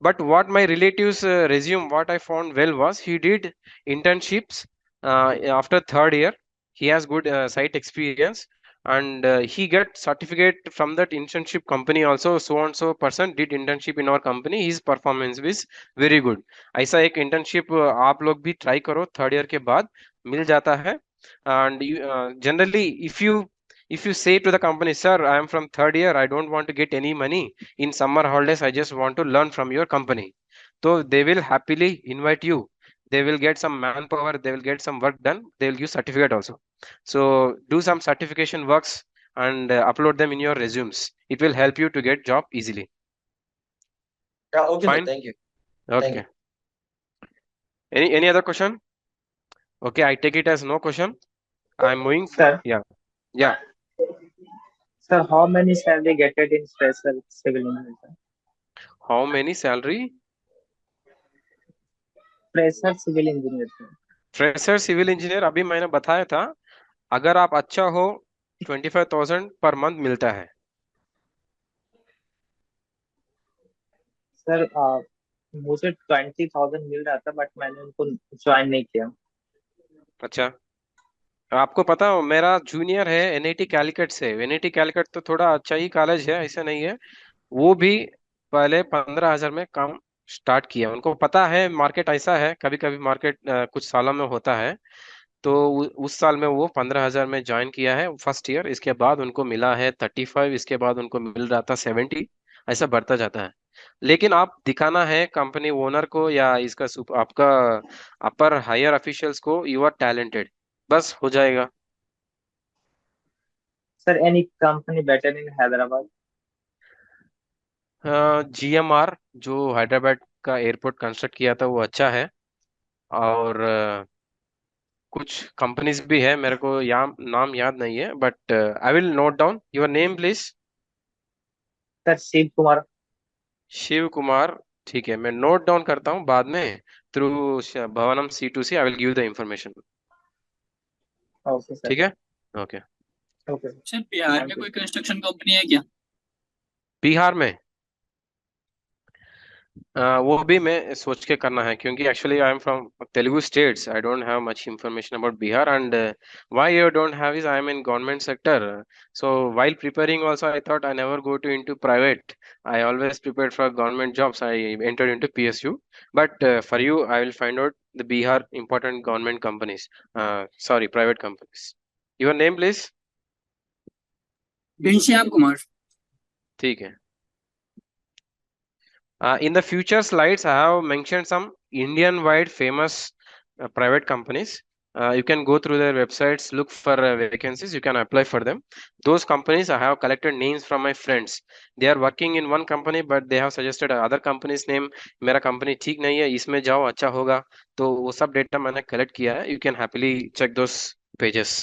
But what my relatives resume, what I found well was he did internships after third year. He has good site experience and he get certificate from that internship company also. So and so person did internship in our company. His performance is very good. ऐसा एक internship आप लोग भी try करो third year के बाद मिल जाता है. And generally if you say to the company, sir, I am from third year, I don't want to get any money in summer holidays, I just want to learn from your company, so they will happily invite you. They will get some manpower, they will get some work done, they will give certificate also. So do some certification works and upload them in your resumes. It will help you to get job easily. Okay sir, Fine. Thank you. Okay. Any other question? Okay, I take it as no question. I'm moving. Sir. Yeah. Yeah. Sir, how many salary getted in fresher civil engineer? How many salary? Fresher civil engineer. Fresher civil engineer अभी मैंने बताया था, अगर आप अच्छा हो 25,000 per month मिलता है. सर मुझे 20,000 मिल रहा था बट मैंने उनको ज्वाइन नहीं किया. अच्छा, आपको पता हो मेरा जूनियर है NIT कैलकट से. NIT कैलकट तो थोड़ा अच्छा ही कॉलेज है, ऐसा नहीं है. वो भी पहले 15,000 में काम स्टार्ट किया. उनको पता है मार्केट ऐसा है, कभी कभी मार्केट कुछ सालों में होता है. तो उस साल में वो 15,000 में ज्वाइन किया है फर्स्ट ईयर. इसके बाद उनको मिला है 35, इसके बाद उनको मिल रहा था 70, ऐसा बढ़ता जाता है. लेकिन आप दिखाना है कंपनी ओनर को या इसका आपका अपर हायर ऑफिशियल्स को यू आर टैलेंटेड, बस हो जाएगा. Sir any company better in Hyderabad? GMR जो हैदराबाद का एयरपोर्ट कंस्ट्रक्ट किया था वो अच्छा है. और कुछ कंपनीज भी है, मेरे को नाम याद नहीं है, but I will note down your name please. Sir Shiv Kumar. Shiv Kumar, ठीक है, मैं नोट डाउन करता हूँ, बाद में through Bhavanam C2C I will give the information. Okay sir. ठीक है. ओके. ओके. सर बिहार में कोई कंस्ट्रक्शन कंपनी है क्या? बिहार में वो भी मैं सोच के करना है, क्योंकि actually I am from Telugu states, I don't have much information about Bihar, and why you don't have is I am in government sector. So while preparing also I thought I never go to into private. I always prepared for government jobs. I entered into PSU, but for you I will find out the Bihar important government companies, sorry, private companies. Your name please. Ghanshyam Kumar. ठीक है. In the future slides, I have mentioned some Indian-wide famous private companies. You can go through their websites, look for vacancies, you can apply for them. Those companies, I have collected names from my friends. They are working in one company, but they have suggested other company's name. मेरा company ठीक नहीं है, इसमें जाओ अच्छा होगा. तो वो सब data मैंने collect किया है. You can happily check those pages.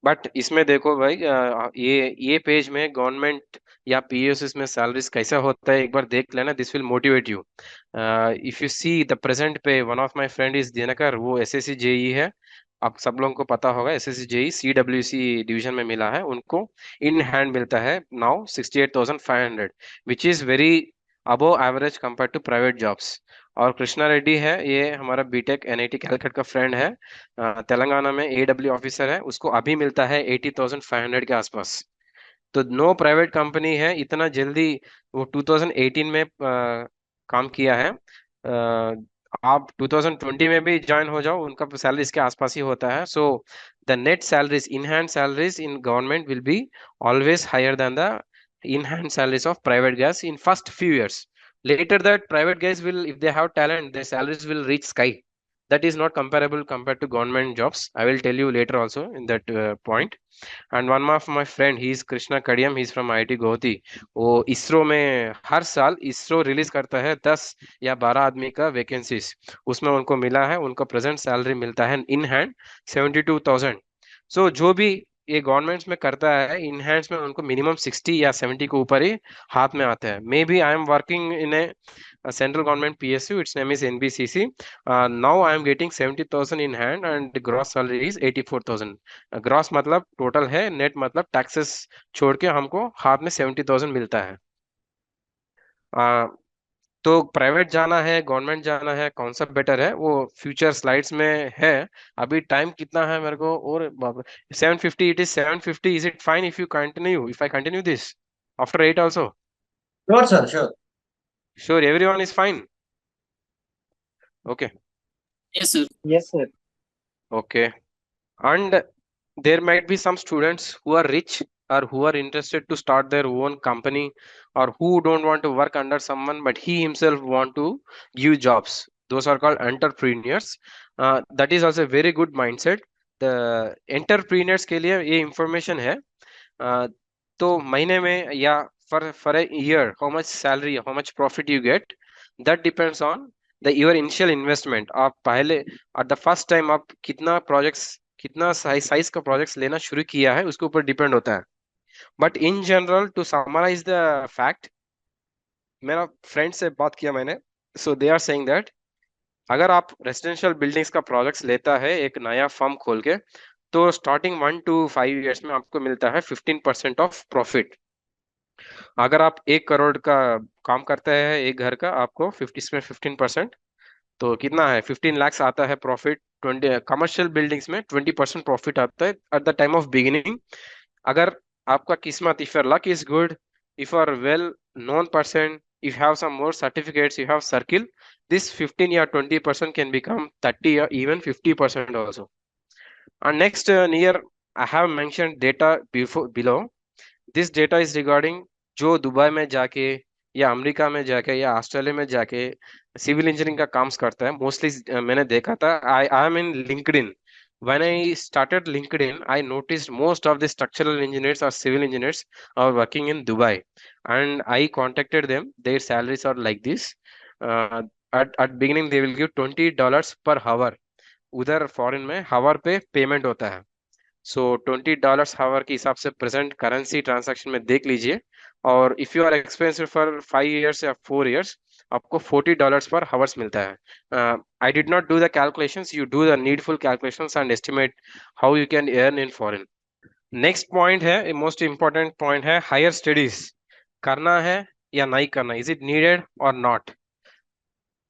But इसमें देखो भाई, ये पेज में गवर्नमेंट या पीएसएस में सैलरीज कैसा होता है एक बार देख लेना. This will motivate you. If you see the present pay, one of my friend is Dinkar, वो एसएससी जेई है. आप सब लोगों को पता होगा, एसएससी जेई सीडब्ल्यूसी डिवीजन में मिला है उनको. इन हैंड मिलता है now 68,500, which is very above average compare to private jobs. और कृष्णा रेड्डी है, ये हमारा बीटेक एनआईटी कैलकट का फ्रेंड है, तेलंगाना में एडब्ल्यू ऑफिसर है. उसको अभी मिलता है 80,500 के आसपास. तो नो प्राइवेट कंपनी है इतना जल्दी. वो 2018 में काम किया है. आप 2020 में भी ज्वाइन हो जाओ, उनका सैलरी इसके आसपास ही होता है. So the net salaries, in hand salaries in government will be always higher than the in hand salaries of private guys in first few years. Later that private guys will, if they have talent, their salaries will reach sky. That is not comparable compared to government jobs. I will tell you later also in that point. And one of my friend, he is Krishna Kadiyam, he is from IIT Guwahati. वो इसरो में हर साल ISRO release करता है 10 या 12 आदमी का vacancies. उसमें उनको मिला है, उनको प्रेजेंट सैलरी मिलता है इन हैंड 72,000. सो जो भी ये गवर्नमेंट्स में करता है इन हैंड्स में, उनको मिनिमम 60 या 70 के ऊपर ही हाथ में आता है. Maybe I am working in a central government PSU, its name is NBCC. Now I am getting 70,000 in hand and the gross salary is 84,000. Gross मतलब टोटल है, नेट मतलब टैक्सेस छोड़ के हमको हाथ में 70,000 मिलता है. तो प्राइवेट जाना है, गवर्नमेंट जाना है, कौन सा बेटर है वो फ्यूचर स्लाइड्स में है. अभी टाइम कितना है मेरे को, और 7:50, it is 7:50. Is it fine if you continue, if I continue this after 8 also? Sure, sir, sure. Sure, everyone is fine. Okay. Yes, sir. Yes, sir. Okay. And there might be some students who are rich or who are interested to start their own company, or who don't want to work under someone but he himself want to give jobs. Those are called entrepreneurs. That is also a very good mindset. The entrepreneurs के लिए ये information है. तो महीने में या for a year, how much salary, how much profit you get, that depends on your initial investment. आप पहले at the first time आप कितना projects, कितना साइज का प्रोजेक्ट्स लेना शुरू किया है उसके ऊपर डिपेंड होता है. But in general to summarize the fact, मेरा फ्रेंड से बात किया मैंने, so they are saying that अगर आप रेजिडेंशियल बिल्डिंग्स का प्रोजेक्ट्स लेता है एक नया फर्म खोल के, तो स्टार्टिंग 1 to 5 years में आपको मिलता है 15% ऑफ प्रॉफिट. अगर आप 1 करोड़ का काम करते हैं एक घर का, आपको 50 में 15%, तो कितना है 15 lakhs आता है प्रॉफिट. 20 कमर्शियल बिल्डिंग्स में 20% प्रॉफिट आता है at the time of beginning. अगर आपका किस्मत, if your luck is good, if you are well known person, if you have some more certificates, you have circle, this 15 or 20% can become 30 or even 50% also. And next near I have mentioned data below. This data is regarding जो Dubai में जाके या America में जाके या Australia में जाके civil engineering का काम करता है. मोस्टली मैंने देखा था, I am in LinkedIn. When I started LinkedIn, I noticed most of the structural engineers or civil engineers are working in Dubai, and I contacted them. Their salaries are like this. At beginning they will give $20 per hour. उधर foreign में हावर पे payment होता है. सो $20 हावर के हिसाब से present currency transaction में देख लीजिए. और if you are expensive for 5 years या 4 years, आपको $40 पर हावर्स मिलता है. I did not do the calculations. You do the needful calculations and estimate how you can earn in foreign. Next point है, मोस्ट इंपॉर्टेंट पॉइंट है, higher studies करना है या नहीं करना, इज इट नीडेड और नॉट।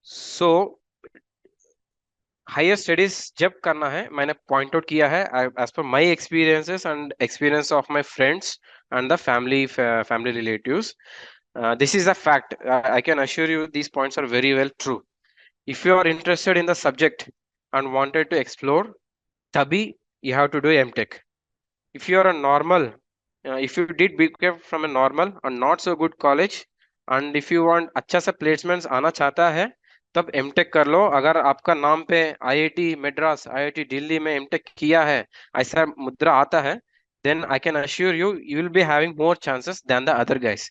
सो हायर स्टडीज जब करना है, मैंने पॉइंट आउट किया है as per my experiences and experience of my friends and the family relatives. This is a fact. I can assure you these points are very well true. If you are interested in the subject and wanted to explore, tabhi you have to do MTech. If you are a normal, if you did become from a normal and not so good college, and if you want अच्छा सा placements आना चाहता है, तब MTech कर लो। अगर आपका नाम पे IIT मद्रास, IIT दिल्ली में MTech किया है, ऐसा मुद्रा आता है, then I can assure you you will be having more chances than the other guys.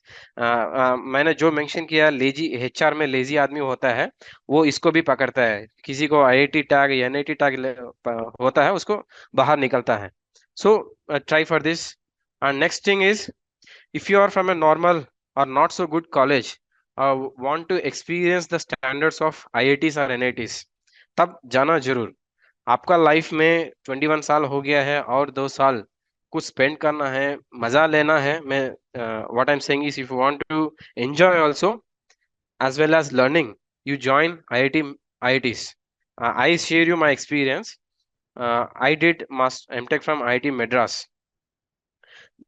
मैंने जो मेंशन किया, लेजी HR में लेजी आदमी होता है, वो इसको भी पकड़ता है। किसी को IIT टैग या NIT टैग होता है, उसको बाहर निकलता है। So try for this. And next thing is, if you are from a normal or not so good college, want to experience the standards of IITs or NITs, तब जाना जरूर। आपका लाइफ में 21 साल हो गया है और 2 साल कुछ स्पेंड करना है, मजा लेना है। मैं what I'm saying is, if you want to enjoy also as well as learning, you join IITs. I share you my experience. I did MTech from IIT Madras.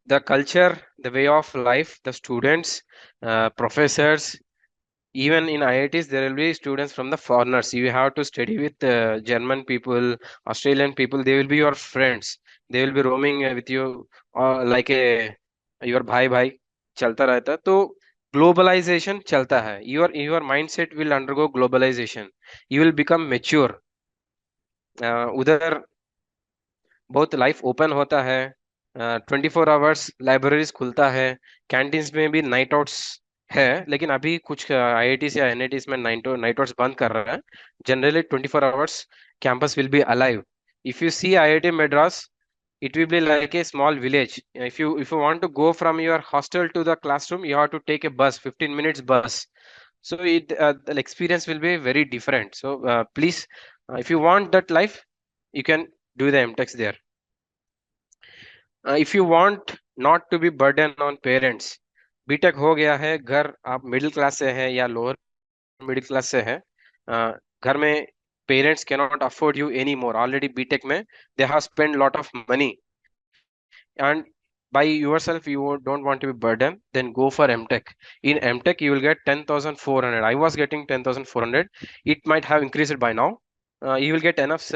The culture, the way of life, the students, professors, even in IITs, there will be students from the foreigners. You have to study with German people, Australian people. They will be your friends. They will be roaming with you like a your bhai चलता रहता है। तो globalisation चलता है। Your mindset will undergo globalization. You will become mature. उधर बहुत life open होता है। 24 आवर्स लाइब्रेरीज खुलता है। कैंटीन्स में भी नाइट आउट्स है, लेकिन अभी कुछ IITs या NITs में नाइट आउट्स बंद कर रहा है। Generally 24 hours campus will be alive. If you see IIT Madras, it will be like a small village. If you want to go from your hostel to the classroom, you have to take a bus, 15 minutes bus. So the experience will be very different. So please, if you want that life, you can do the MTechs there. If you want not to be burden on parents, BTech हो गया है, घर आप middle class से है या lower middle class से है, घर में parents cannot afford you anymore. Already BTech में they have spent lot of money, and by yourself you don't want to be burdened, then go for MTech. In MTech you will get 10,400. I was getting 10,400. It might have increased by now. You will get enough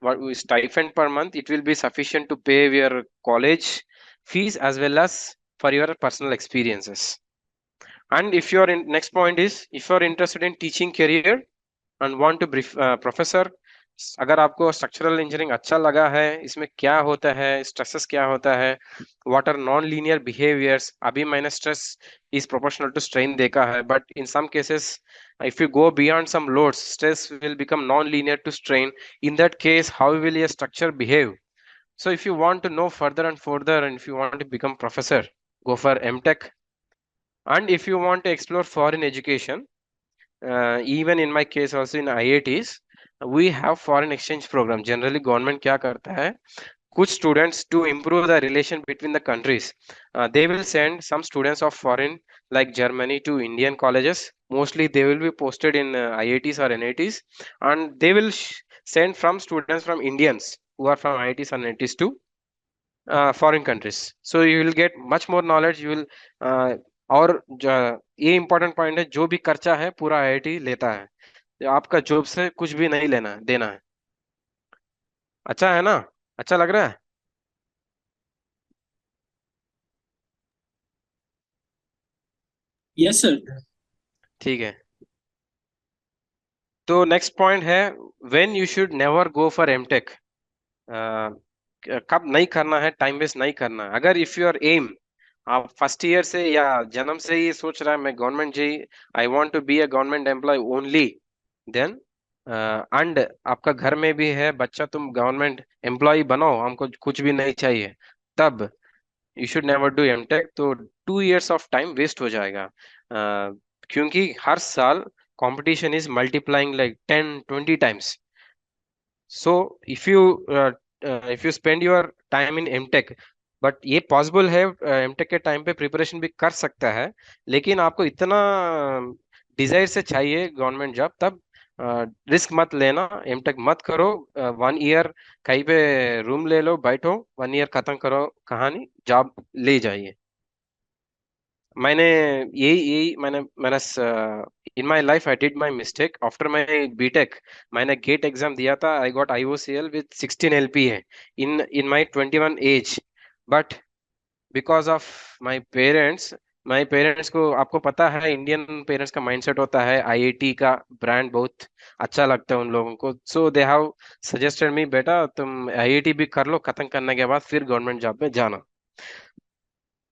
what stipend per month. It will be sufficient to pay your college fees as well as for your personal experiences. And if you're in, next point is, if you're interested in teaching career and want to brief professor, अगर आपको structural engineering अच्छा लगा है, इसमें क्या होता है, stresses क्या होता है, what are non linear behaviours. अभी मैंने stress is proportional to strain देखा है, but in some cases if you go beyond some loads, stress will become non-linear to strain. In that case, how will a structure behave? So if you want to know further and further, and if you want to become professor, go for MTech. And if you want to explore foreign education, even in my case also in IITs, we have foreign exchange program. Generally government क्या करता है, कुछ students to improve the relation between the countries, they will send some students of foreign like Germany to Indian colleges. Mostly they will be posted in IITs or NITs, and they will send from students from Indians who are from IITs or NITs to foreign countries. So you will get much more knowledge. You will और ये important point है, जो भी खर्चा है पूरा IIT लेता है। तो आपका जॉब से कुछ भी नहीं लेना देना है। अच्छा है ना? अच्छा लग रहा है? Yes, sir. ठीक है। तो नेक्स्ट पॉइंट है, when you should never go for MTech। कब नहीं करना है, टाइम वेस्ट नहीं करना है। अगर इफ योर एम, आप फर्स्ट ईयर से या जन्म से ही सोच रहा है मैं गवर्नमेंट जी, I want to be a government employ only, then and आपका घर में भी है बच्चा, तुम गवर्नमेंट एम्प्लॉय बनो, हमको कुछ भी नहीं चाहिए, तब you should never do MTech। तो 2 years ऑफ टाइम वेस्ट हो जाएगा, क्योंकि हर साल competition is multiplying like 10-20 times. So if you if you spend your time in MTech, but ये पॉसिबल है, एमटेक के टाइम पे प्रिपरेशन भी कर सकता है, लेकिन आपको इतना डिजायर से चाहिए गवर्नमेंट जॉब, तब रिस्क मत लेना, एमटेक मत करो। 1 ईयर कहीं पे रूम ले लो, बैठो, 1 ईयर खत्म करो कहानी, जॉब ले जाइए। मैंने यही मैंने मैंने in my life I did my mistake after my BTech. मैंने गेट एग्जाम दिया था, I got IOCL with 16 LPA in my 21 age, but because of my parents को, आपको पता है इंडियन पेरेंट्स का माइंडसेट होता है, IIT का ब्रांड बहुत अच्छा लगता है उन लोगों को, सो दे हैव सजेस्टेड मी, बेटा तुम IIT भी कर लो, खत्म करने के बाद फिर गवर्नमेंट जॉब में जाना।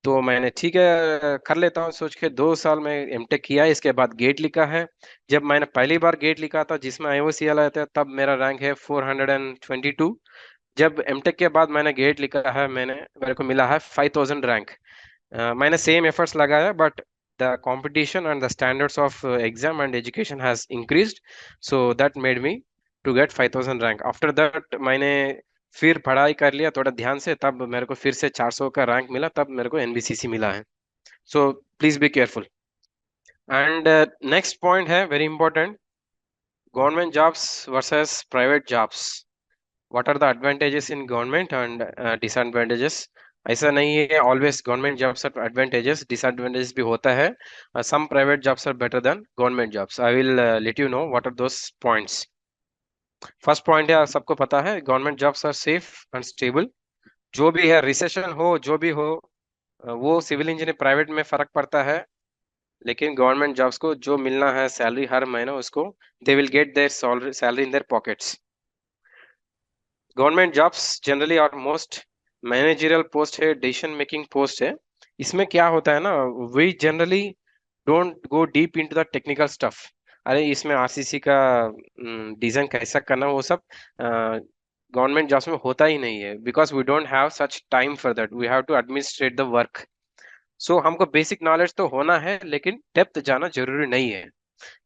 तो मैंने ठीक है कर लेता हूँ सोच के 2 साल में एमटेक किया, इसके बाद गेट लिखा है। जब मैंने पहली बार गेट लिखा था जिसमें IOCL आया था, तब मेरा रैंक है 422। जब एमटेक के बाद मैंने गेट लिखा है, मेरे को मिला है 5000 रैंक। मैंने सेम एफर्ट्स लगाया, but the competition and the standards of exam and education has increased, so that made me to get 5000 rank. After that मैंने फिर पढ़ाई कर लिया थोड़ा ध्यान से, तब मेरे को फिर से 400 का रैंक मिला, तब मेरे को NBCC मिला है। So please be careful. And next point है very important, government jobs versus private jobs. What are the advantages in government and disadvantages? ऐसा नहीं है always government jobs are advantages, disadvantages भी होता है। Some private jobs are better than government jobs. I will let you know what are those points. First point है, सबको पता है government jobs are safe and stable. जो भी है, रिसेशन हो जो भी हो, वो सिविल इंजीनियर प्राइवेट में फर्क पड़ता है, लेकिन गवर्नमेंट जॉब्स को जो मिलना है सैलरी हर महीने, उसको they will get their salary in their pockets. Government jobs generally और मोस्ट मैनेजरियल पोस्ट है, डिसीजन मेकिंग पोस्ट है। इसमें क्या होता है ना, we generally don't go deep into the technical stuff. अरे इसमें RCC का डिजाइन कैसा करना, वो सब गवर्नमेंट जॉब्स में होता ही नहीं है, because we don't have such time for that, we have to administrate the work. So हमको बेसिक नॉलेज तो होना है, लेकिन डेप्थ जाना जरूरी नहीं है।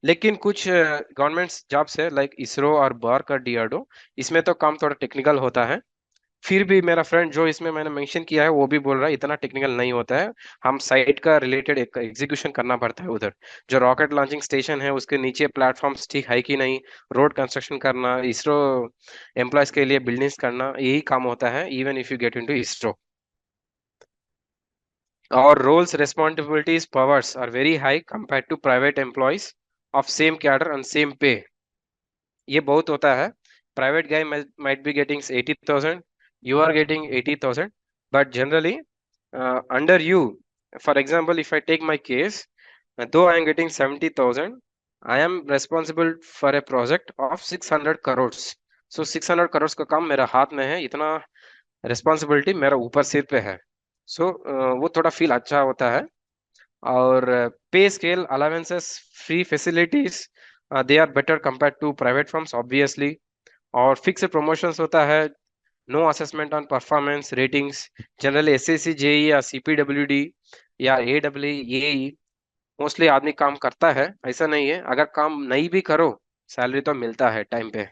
लेकिन कुछ गवर्नमेंट जॉब्स है लाइक इसरो और बार्क और DRDO, इसमें तो काम थोड़ा टेक्निकल होता है। फिर भी मेरा फ्रेंड जो इसमें मैंने मेंशन किया है, वो भी बोल रहा है इतना टेक्निकल नहीं होता है, हम साइट का रिलेटेड एक एग्जीक्यूशन करना पड़ता है उधर। जो रॉकेट लॉन्चिंग स्टेशन है उसके नीचे प्लेटफॉर्म्स ठीक है कि नहीं, रोड कंस्ट्रक्शन करना, इसरो एम्प्लॉयज के लिए बिल्डिंग्स करना, यही काम होता है even if you get into ISRO. Our roles, responsibilities, powers are very high compared to private employees of same cadre and same pay. ये बहुत होता है। Private guy might be getting 80,000, you are getting 80,000, but generally under you, for example, if I take my case, though I am getting 70,000, I am responsible for a project of 600 crores. So 600 crores का काम मेरा हाथ में है, इतना responsibility मेरा ऊपर सिर पे है। सो वो थोड़ा फील अच्छा होता है। और pay scale, allowances, free facilities, they are better compare to private firms obviously. और फिक्स्ड प्रमोशंस होता है, no assessment on performance ratings. Generally SSC JEE या CPWD या AEE मोस्टली आदमी काम करता है, ऐसा नहीं है, अगर काम नहीं भी करो सैलरी तो मिलता है टाइम पे।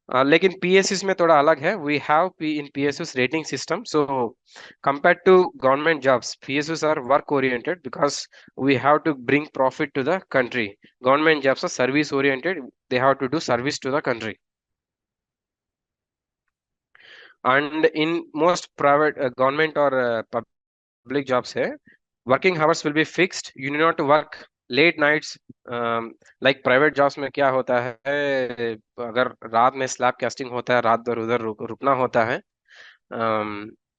लेकिन PSUs में थोड़ा अलग है, we have in PSUs rating system, so compared to government jobs, PSUs are work oriented because we have to bring profit to the country. Government jobs are service oriented, they have to do service to the country. And in most private government or public jobs है, working hours will be fixed, you need not to work late nights. Like private jobs में क्या होता है, अगर रात में slab casting होता है, रात भर उधर रुकना होता है।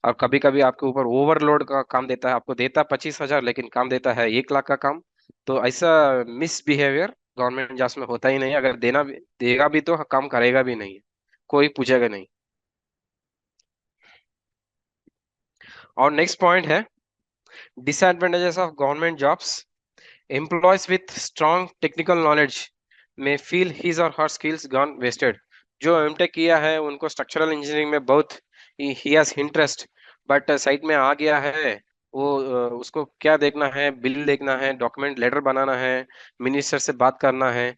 और कभी कभी आपके ऊपर ओवरलोड का काम देता है, आपको देता 25,000 लेकिन काम देता है 1 लाख का काम। तो ऐसा मिसबिहेवियर गवर्नमेंट जॉब्स में होता ही नहीं, अगर देगा भी तो काम करेगा भी नहीं, कोई पूछेगा नहीं। और नेक्स्ट पॉइंट है disadvantages of government jobs. Employees with strong technical knowledge may feel his or her skills gone wasted. जो MTech किया है उनको स्ट्रक्चरल इंजीनियरिंग में बहुत he has interest, but site में आ गया है, वो उसको क्या देखना है, बिल देखना है, डॉक्यूमेंट लेटर बनाना है, मिनिस्टर से बात करना है।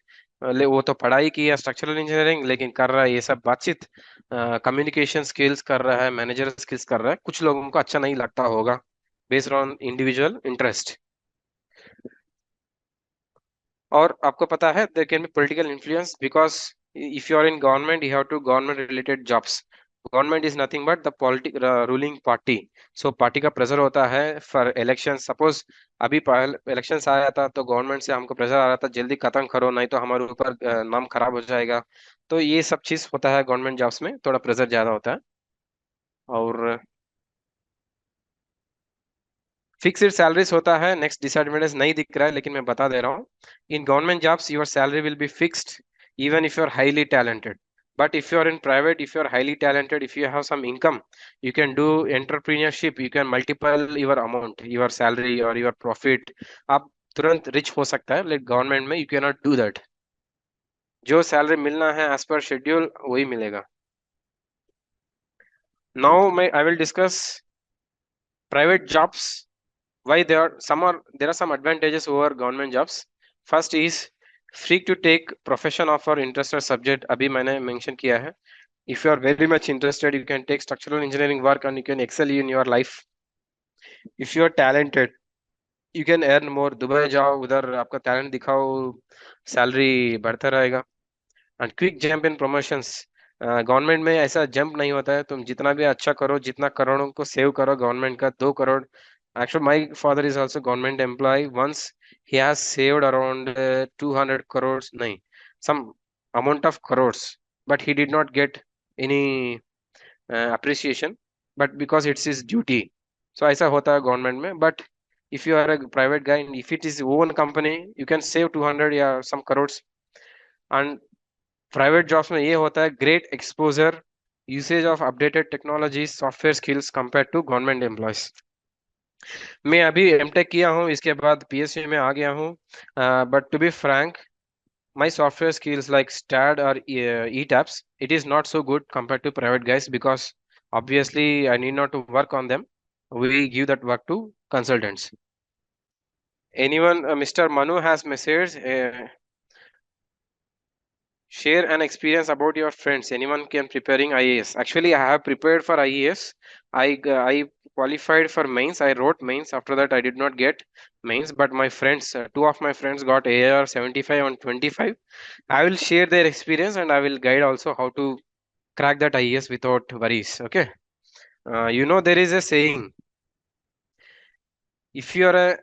वो तो पढ़ाई की है स्ट्रक्चरल इंजीनियरिंग, लेकिन कर रहा है ये सब बातचीत, कम्युनिकेशन स्किल्स कर रहा है, मैनेजर स्किल्स कर रहा है, कुछ लोगों को अच्छा नहीं लगता होगा बेस्ड ऑन इंडिविजुअल इंटरेस्ट। और आपको पता है there can be political influence because if you are in government you have to government related jobs. Government is nothing but the politic ruling party. So party का pressure होता है for election. Suppose अभी election आया था तो government से हमको pressure आ रहा था जल्दी खत्म करो नहीं तो हमारे ऊपर नाम खराब हो जाएगा। तो ये सब चीज होता है गवर्नमेंट जॉब्स में, थोड़ा प्रेशर ज्यादा होता है। और फिक्स्ड सैलरीज होता है, नेक्स्ट डिसएडवांटेज नहीं दिख रहा है लेकिन मैं बता दे रहा हूँ। In government jobs your salary will be fixed even if you're highly talented. But if you're in private, if you're highly talented, if you have some income, you can do entrepreneurship, you can multiple your amount, your salary or your profit. आप तुरंत rich हो सकता है, लेकिन government में you can not do that. जो salary मिलना है एज पर शेड्यूल वही मिलेगा। नाउ मैं I will discuss private jobs, why there are some advantages over government jobs. First is free to take profession of or interested subject, अभी मैंने mention किया है। If you are very much interested, you can take structural engineering work and you can excel in your life. If you are talented, you can earn more. Dubai जाओ, उधर आपका talent दिखाओ, salary बढ़ता रहेगा। And quick jump in promotions. Government में ऐसा jump नहीं होता है, तुम जितना भी अच्छा करो, जितना करोड़ों को सेव करो गवर्नमेंट का, 2 crore. Actually, my father is also government employee. Once he has saved around 200 crores, nahi, some amount of crores, but he did not get any appreciation, but because it's his duty. So ऐसा होता है government में। But if you are a private guy, if it is own company, you can save 200 या some crores. And private jobs में ये होता है great exposure, usage of updated technology, software skills compare to government employees. मैं अभी MTech किया हूँ, इसके बाद पीएसयू में आ गया हूँ, but to be frank my software skills like STAD or ETAPS, it is not so good compared to private guys because obviously I need not to work on them. We give that work to consultants. Anyone, Mr. Manu has messaged, share an experience about your friends. Anyone can preparing IAS. Actually, I have prepared for IAS. I qualified for mains. I wrote mains. After that, I did not get mains. But my friends, 2 of my friends got AR 75 on 25. I will share their experience and I will guide also how to crack that IAS without worries. Okay. There is a saying: if you are a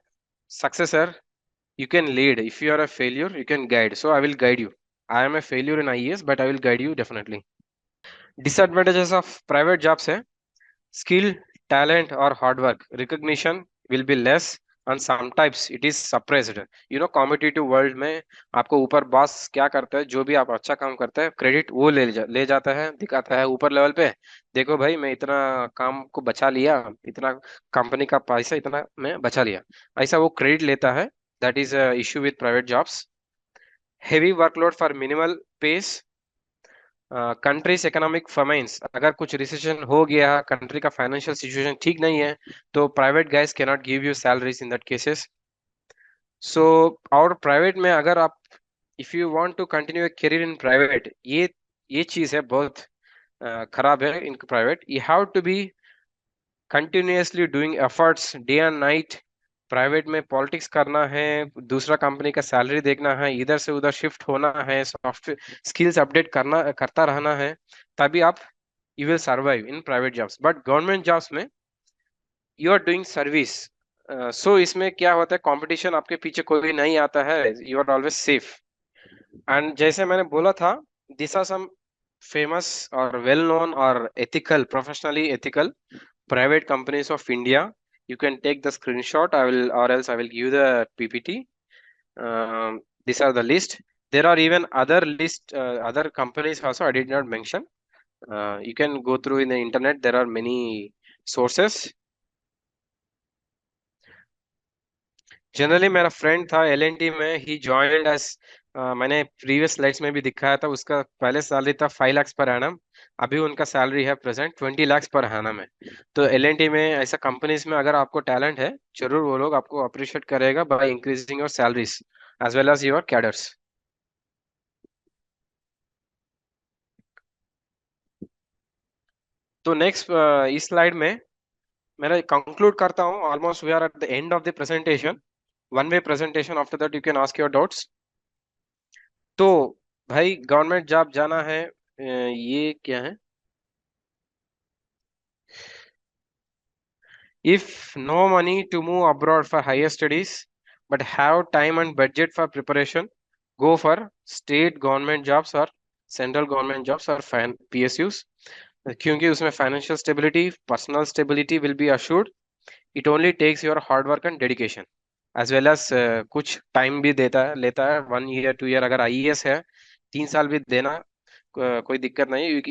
successor, you can lead. If you are a failure, you can guide. So I will guide you. I am a failure in IAS, but I will guide you definitely. Disadvantages of private jobs है skill, talent or hard work. Recognition will be less and sometimes it is suppressed. Competitive world में आपको ऊपर boss क्या करता है, जो भी आप अच्छा काम करते हैं क्रेडिट वो ले जाता है, दिखाता है ऊपर लेवल पे, देखो भाई मैं इतना काम को बचा लिया, इतना कंपनी का पैसा इतना मैं बचा लिया, ऐसा वो क्रेडिट लेता है। That is a issue with private jobs. Heavy workload for minimal pace. Countries economic famines, अगर कुछ रिसेशन हो गया, कंट्री का फाइनेंशियल सिचुएशन ठीक नहीं है, तो private guys can not give you salaries in that cases. So और प्राइवेट में अगर आप if you want to continue career in private, ये चीज है बहुत खराब है in private. You have to be continuously doing efforts day and night. Private में पॉलिटिक्स करना है, दूसरा कंपनी का सैलरी देखना है, इधर से उधर शिफ्ट होना है, सॉफ्टवेयर स्किल्स अपडेट करता रहना है, तभी आप you will survive in private jobs. But government jobs में यू आर डूइंग सर्विस, सो इसमें क्या होता है कंपटीशन, आपके पीछे कोई नहीं आता है, you are always safe. And जैसे मैंने बोला था, this are some famous or well known or ethical, professionally ethical private companies of India. You can take the screenshot, or else I will give the PPT. These are the list. There are even other other companies also I did not mention. You can go through in the internet, there are many sources. Generally मेरा friend था LNT में, he joined as, मैंने previous slides में भी दिखाया था, उसका पहले सैलरी था 5 lakhs पर एनम, अभी उनका सैलरी है प्रेजेंट 20 lakhs पर एनम है। तो LNT में ऐसा कंपनीज में अगर आपको टैलेंट है, जरूर वो लोग आपको अप्रिशिएट करेगा by increasing your salaries as well as your cadres. तो नेक्स्ट इस स्लाइड में मैं कंक्लूड करता हूँ. Almost we are at the end of the presentation. One way presentation. After that you can ask your doubts. तो भाई government job जाना है. ये क्या है? If no money to move abroad for higher studies, but have time and budget for preparation, go for state government jobs or central government jobs or PSUs. क्योंकि उसमें financial stability, personal stability will be assured. It only takes your hard work and dedication, as well as कुछ time भी लेता है 1 year 2 year. अगर IES है 3 साल भी देना कोई दिक्कत नहीं.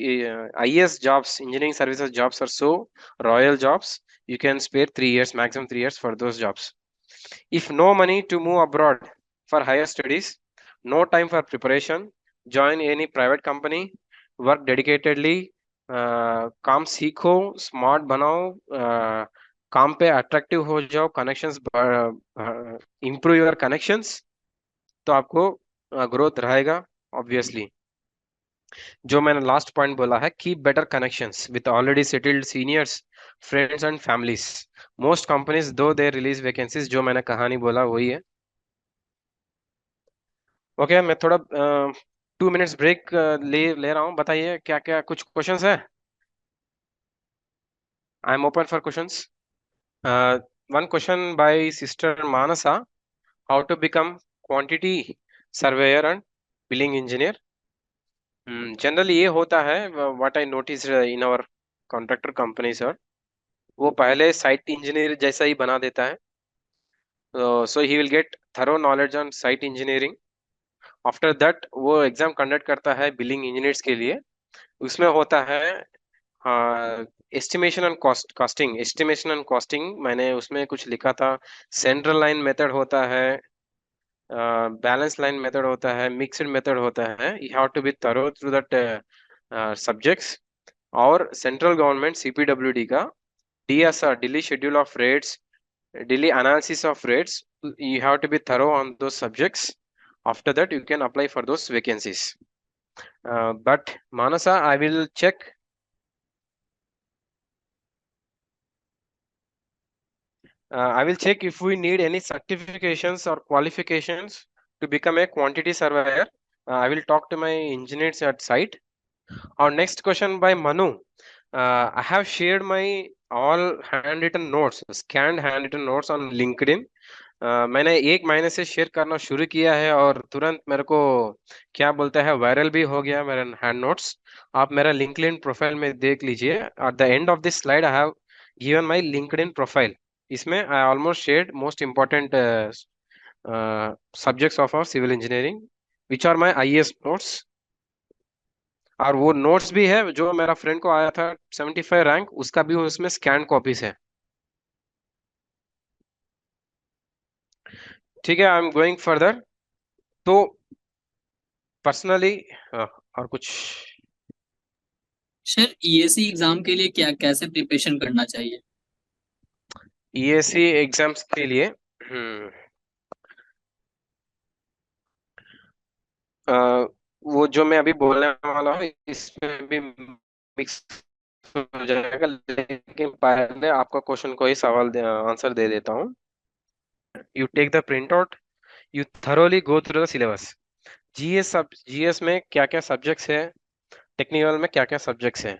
IES jobs, engineering services jobs are so royal jobs. You can spare 3 years, maximum 3 years for those jobs. If no money to move abroad for higher studies, no time for preparation, join any private company, work dedicatedly, काम सीखो, smart बनाओ, काम पे attractive हो जाओ, connections improve your connections, तो आपको growth रहेगा ऑब्वियसली. जो मैंने लास्ट पॉइंट बोला है, keep better connections with already settled seniors, friends and families. Most companies दो दे रिलीज वैकेंसीज. जो मैंने कहानी बोला वही है. ओके मैं थोड़ा 2 मिनट्स ब्रेक ले रहा हूँ. बताइए क्या क्या कुछ क्वेश्चंस है. I am open for questions. One question by sister Mansa. How to become quantity surveyor and billing engineer. Generally ये होता है, what I notice in our contractor company sir, वो पहले साइट इंजीनियर जैसा ही बना देता है. So he will get thorough knowledge on site engineering. After that वो एग्जाम कंडक्ट करता है बिलिंग इंजीनियर्स के लिए. उसमें होता है estimation and costing. Estimation and costing मैंने उसमें कुछ लिखा था. सेंट्रल लाइन मेथड होता है, बैलेंस लाइन मेथड होता है, मिक्सड मेथड होता है. You have to be thorough through that subjects. और सेंट्रल गवर्नमेंट CPWD का DSR, Delhi Schedule of Rates, Delhi Analysis of Rates, you have to be thorough on those subjects. After that, you can apply for those vacancies. But Manasa, I will check. I will check if we need any certifications or qualifications to become a quantity surveyor. I will talk to my engineers at site. Our next question by Manu. I have shared my all handwritten notes, scanned handwritten notes on LinkedIn. मैंने 1 महीने से share करना शुरू किया है और तुरंत मेरे को क्या बोलते हैं वायरल भी हो गया मेरे हैंड नोट्स. आप मेरा लिंक्डइन प्रोफाइल में देख लीजिए. At the end of this slide I have given my LinkedIn profile. इसमें I almost shared most important subjects of our civil engineering which are my IES notes. और वो notes भी है जो मेरा फ्रेंड को आया था 75 रैंक, उसका भी उसमें स्कैन कॉपीज है. ठीक है, आई एम गोइंग फर्दर. तो पर्सनली और कुछ सर ESE एग्जाम के लिए क्या कैसे प्रिपरेशन करना चाहिए. ESE एग्जाम्स के लिए वो जो मैं अभी बोलने वाला हूँ इसमें भी मिक्स हो जाएगा, लेकिन पहले आपका क्वेश्चन को ही सवाल आंसर दे देता हूँ. You take the print out, you thoroughly go through the syllabus. GS में क्या क्या सब्जेक्ट्स है, टेक्निकल में क्या क्या सब्जेक्ट्स है.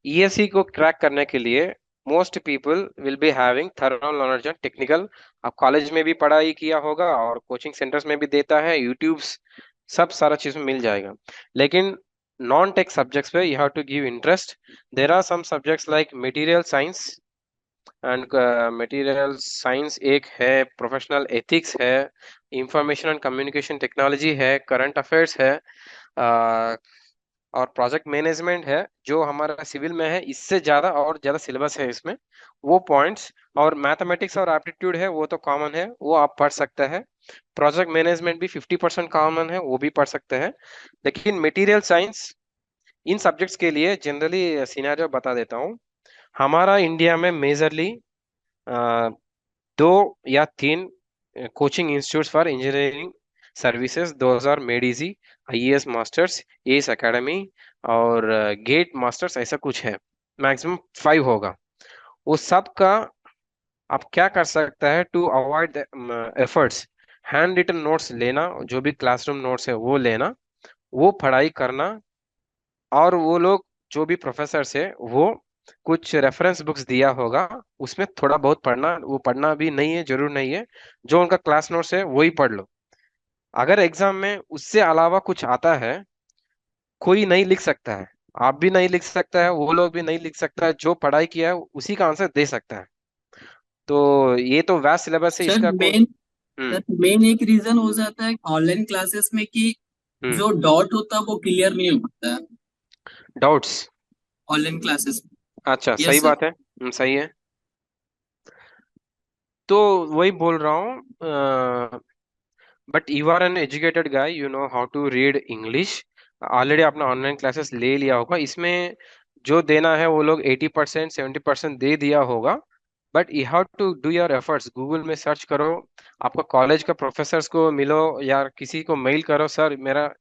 ESE को क्रैक करने के लिए most people will be having thorough knowledge on technical. आप कॉलेज में भी पढ़ाई किया होगा और कोचिंग सेंटर्स में भी देता है, यूट्यूब्स सब सारा चीज में मिल जाएगा. लेकिन नॉन टेक सब्जेक्ट्स पे you have to give interest. There are some subjects like material science and material science एक है, प्रोफेशनल एथिक्स है, इंफॉर्मेशन एंड कम्युनिकेशन टेक्नोलॉजी है, करंट अफेयर्स है, और प्रोजेक्ट मैनेजमेंट है जो हमारा सिविल में है. इससे ज्यादा और ज्यादा सिलेबस है इसमें, वो पॉइंट्स. और मैथमेटिक्स और एप्टीट्यूड है वो तो कॉमन है, वो आप पढ़ सकते हैं. प्रोजेक्ट मैनेजमेंट भी 50% कॉमन है, वो भी पढ़ सकते हैं. लेकिन मटेरियल साइंस इन सब्जेक्ट्स के लिए जनरली सिनेरियो बता देता हूँ. हमारा इंडिया में मेजरली 2 या 3 coaching institutes for engineering services. Those are Made Easy, IES Masters, ACE Academy और गेट मास्टर्स, ऐसा कुछ है. मैक्सिमम 5 होगा। वो सब का आप क्या कर सकता है to avoid efforts, hand written notes लेना, जो भी क्लासरूम नोट्स है वो लेना, वो पढ़ाई करना, और वो लोग जो भी प्रोफेसर है वो कुछ रेफरेंस बुक्स दिया होगा, उसमें थोड़ा बहुत पढ़ना, वो पढ़ना भी नहीं है, जरूर नहीं है, जो उनका क्लास नोट्स है वही पढ़ लो। अगर एग्जाम में उससे अलावा कुछ आता है, कोई नहीं लिख सकता है, आप भी नहीं लिख सकता है, वो लोग भी नहीं लिख सकता है, जो पढ़ाई किया है उसी का आंसर दे सकता है। तो ये तो वास्ट सिलेबस है, सर इसका कोई। मेन हम्म। सर मेन एक रीजन हो जाता है ऑनलाइन क्लासेस में कि हम्म। जो डाउट होता है वो क्लियर नहीं होता है डाउट्स। ऑनलाइन क्लासेस में। अच्छा, सही यस सर। बात है। सही है। तो वही बोल रहा हूँ, but you are an educated guy, you know how to read English, already आपने ऑनलाइन क्लासेस ले लिया होगा, इसमें जो देना है वो लोग 80% 70% दे दिया होगा। But you have to do your efforts, Google में सर्च करो, आपका कॉलेज का प्रोफेसर्स को मिलो या किसी को मेल करो, सर मेरा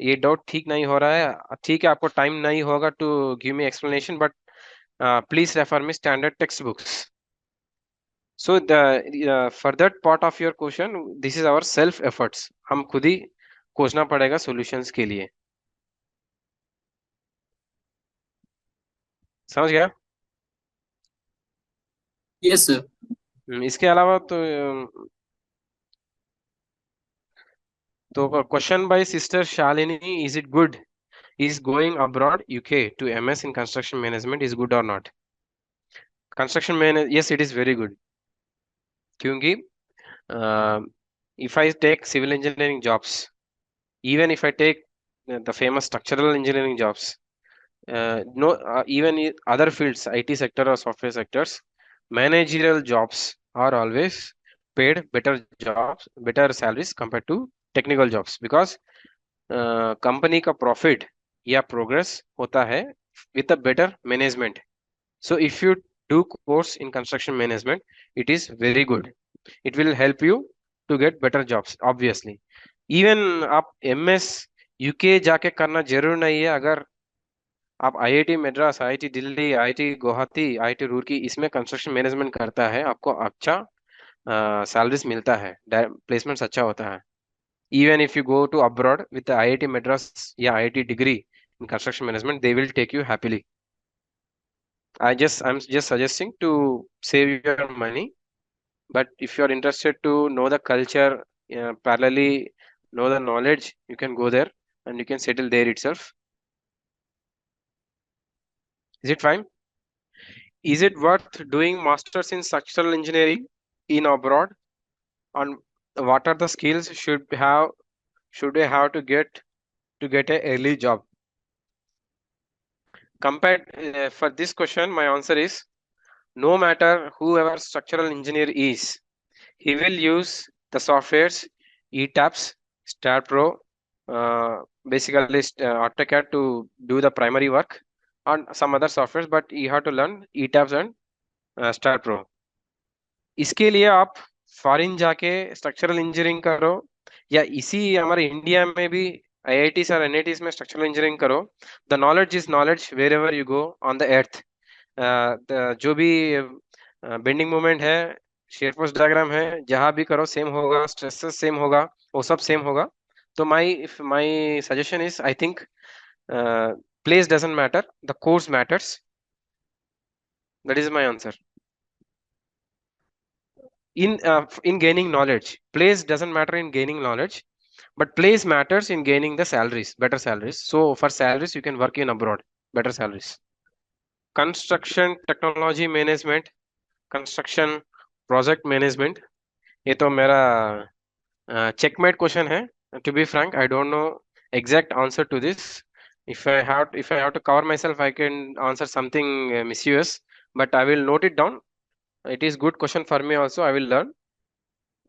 ये डाउट ठीक नहीं हो रहा है, ठीक है आपको टाइम नहीं होगा to give me explanation, but please refer me standard text books. So the further part of your question, this is our self efforts. हम खुद ही खोजना पड़ेगा solutions के लिए। समझ गया? Yes sir. इसके अलावा तो question by sister Shalini, is it good? Is going abroad UK to MS in construction management is good or not? Construction man, yes, it is very good. क्योंकि if I take civil engineering jobs, even if I take the famous structural engineering jobs, no, even in other fields, IT sector or software sectors, managerial jobs are always paid better jobs, better salaries compared to technical jobs, because company का profit या progress होता है with a better management. So if you do course in construction management, it is very good. It will help you to get better jobs, obviously. Even आप MS UK जाके करना जरूर नहीं है। अगर आप IIT Madras, IIT Delhi, IIT Guwahati, IIT Roorkee इसमें construction management करता है, आपको अच्छा सैलरीज मिलता है, प्लेसमेंट्स अच्छा होता है। Even if you go to abroad with IIT Madras या IIT degree in construction management, they will take you happily. I'm just suggesting to save your money, but if you are interested to know the culture, parallelly know the knowledge, you can go there and you can settle there itself. Is it fine? Is it worth doing masters in structural engineering in abroad? And what are the skills should they have to get a early job? Compared for this question, my answer is no matter whoever structural engineer is, he will use the softwares ETABS, StarPro, basically AutoCAD to do the primary work, and some other softwares, but you have to learn ETABS and StarPro. इसके लिए आप foreign जाके structural engineering करो, या इसी हमारे India में भी IITs और NITs में स्ट्रक्चरल इंजीनियरिंग करो। The knowledge is knowledge wherever you go on the earth. जो भी बेंडिंग मोमेंट है, शेयर फोर्स डायग्राम है, जहां भी करो सेम होगा, स्ट्रेसेस सेम होगा, वो सब सेम होगा। तो my suggestion is, I think place doesn't matter, the course matters. That is my answer. In gaining knowledge, place doesn't matter in gaining knowledge, but place matters in gaining the salaries, better salaries. So for salaries you can work in abroad, better salaries. Construction technology management, construction project management, ये तो मेरा checkmate question है। To be frank, I don't know exact answer to this. If I have to cover myself, I can answer something mischievous, but I will note it down. It is good question for me also, I will learn.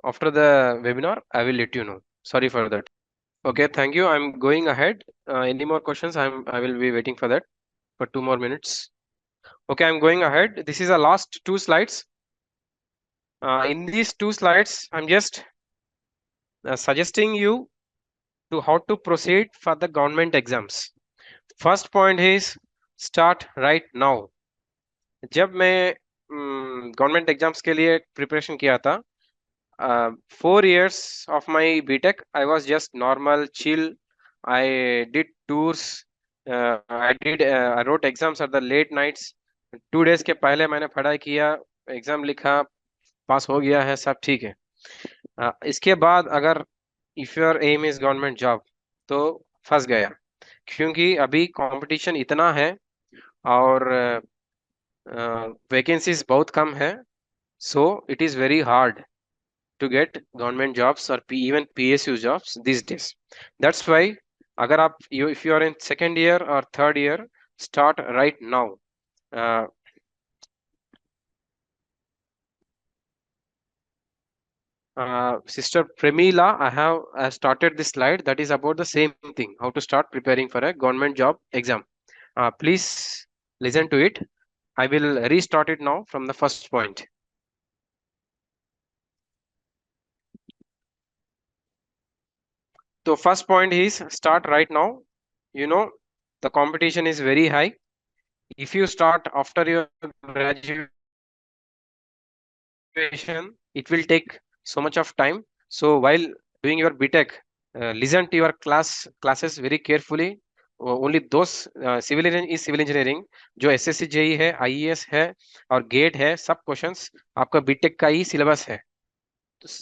After the webinar, I will let you know. Sorry for that. Okay, thank you. I'm going ahead. Any more questions? I will be waiting for that for 2 more minutes. Okay, I'm going ahead. This is the last 2 slides. In these 2 slides, I'm just suggesting you to how to proceed for the government exams. First point is start right now. जब मैं government exams के लिए preparation किया था, 4 years of my BTech, I was just normal, chill. I did tours. I wrote exams at the late nights. 2 days के पहले मैंने पढ़ाई किया, एग्जाम लिखा, पास हो गया है, सब ठीक है। इसके बाद अगर if your aim is government job तो फंस गया, क्योंकि अभी कंपटीशन इतना है और वैकेंसीज बहुत कम है, so it is very hard to get government jobs or even PSU jobs these days. That's why अगर आप if you are in second year or third year, start right now. Sister Premila, I have started this slide that is about the same thing, how to start preparing for a government job exam. Please listen to it. I will restart it now from the first point. So first point is start right now. You know, the competition is very high. If you start after your graduation, it will take so much of time. So while doing your BTech, listen to your classes very carefully. Only those civil engineering जो SSC JEE है, IES है और gate है, सब questions आपका BTech का ही syllabus है.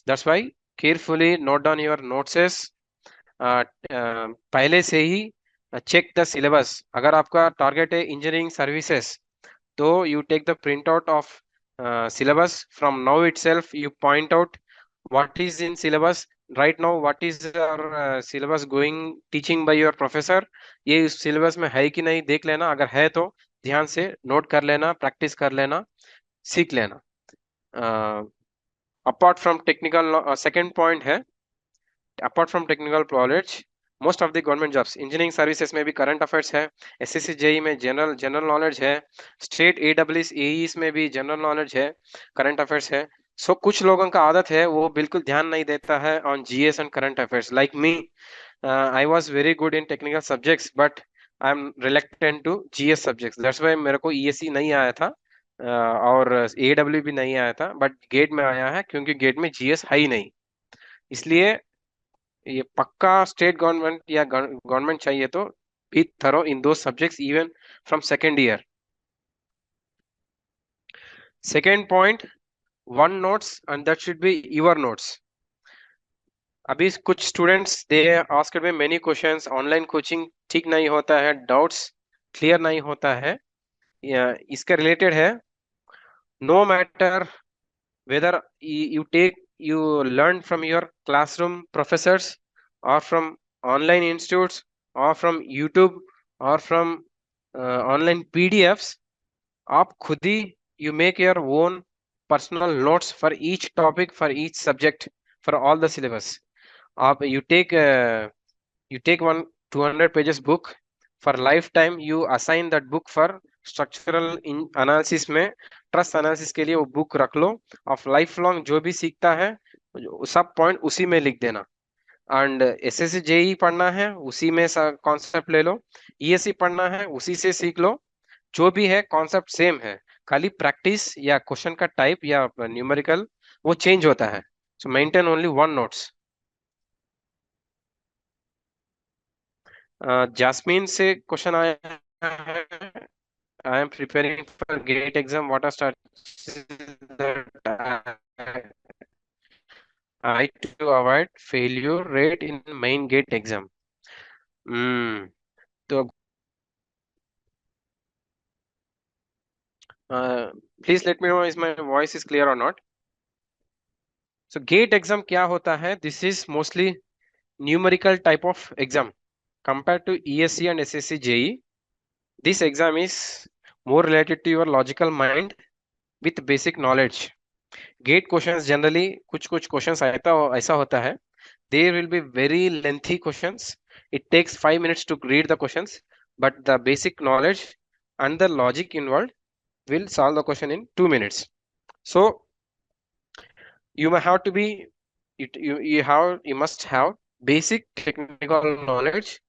That's why carefully note down your notes. पहले से ही चेक द सिलेबस. अगर आपका टारगेट है इंजीनियरिंग सर्विसेज तो you take the print out of syllabus from now itself. You point out what is in syllabus right now, what is your syllabus going teaching by your professor. ये इस syllabus में है कि नहीं देख लेना, अगर है तो ध्यान से नोट कर लेना, प्रैक्टिस कर लेना, सीख लेना. Apart from technical, second point है apart from technical knowledge, most of the government jobs, engineering services में भी current affairs है, SSC JEE में general knowledge है, state AWS AES में भी general knowledge है, current affairs है. So कुछ लोगों का आदत है वो बिल्कुल ध्यान नहीं देता है on GS and current affairs. Like me, I was very good in technical subjects but I'm reluctant to GS subjects. That's why मेरे को ESE नहीं आया था और AW भी नहीं आया था, but गेट में आया है क्योंकि गेट में GS है ही नहीं. इसलिए ये पक्का स्टेट गवर्नमेंट या गवर्नमेंट चाहिए तो बी थरो इन दो subjects even from second year. Second point, one notes and that should be your notes. अभी कुछ students they asked me many questions. Online coaching ठीक नहीं होता है, डाउट्स क्लियर नहीं होता है. इसके रिलेटेड है, no matter whether you learn from your classroom professors or from online institutes or from YouTube or from online PDFs, आप खुद ही you make your own personal notes for each topic, for each subject, for all the syllabus. आप you take one 200 pages book for lifetime. You assign that book for structural analysis में trust analysis के लिए वो book रख लो. Of life long जो भी सीखता है सब पॉइंट उसी में लिख देना. एंड SSC JEE पढ़ना है उसी में कॉन्सेप्ट ले लो, ESE पढ़ना है उसी से सीख लो, जो भी है कॉन्सेप्ट सेम है, खाली प्रैक्टिस या क्वेश्चन का टाइप या न्यूमेरिकल वो चेंज होता है. सो maintain only one notes. Jasmine से क्वेश्चन आया है, I am preparing for GATE exam. What are strategies that I to avoid failure rate in main GATE exam? तो please let me know is my voice is clear or not. So GATE exam क्या होता है? This is mostly numerical type of exam compared to ESE and SSC JEE. This exam is more related to your logical mind with basic knowledge. GATE questions generally कुछ questions ऐसा होता है, there will be very lengthy questions. It takes 5 minutes to read the questions, but the basic knowledge and the logic involved will solve the question in 2 minutes. So you may have to be you must have basic technical knowledge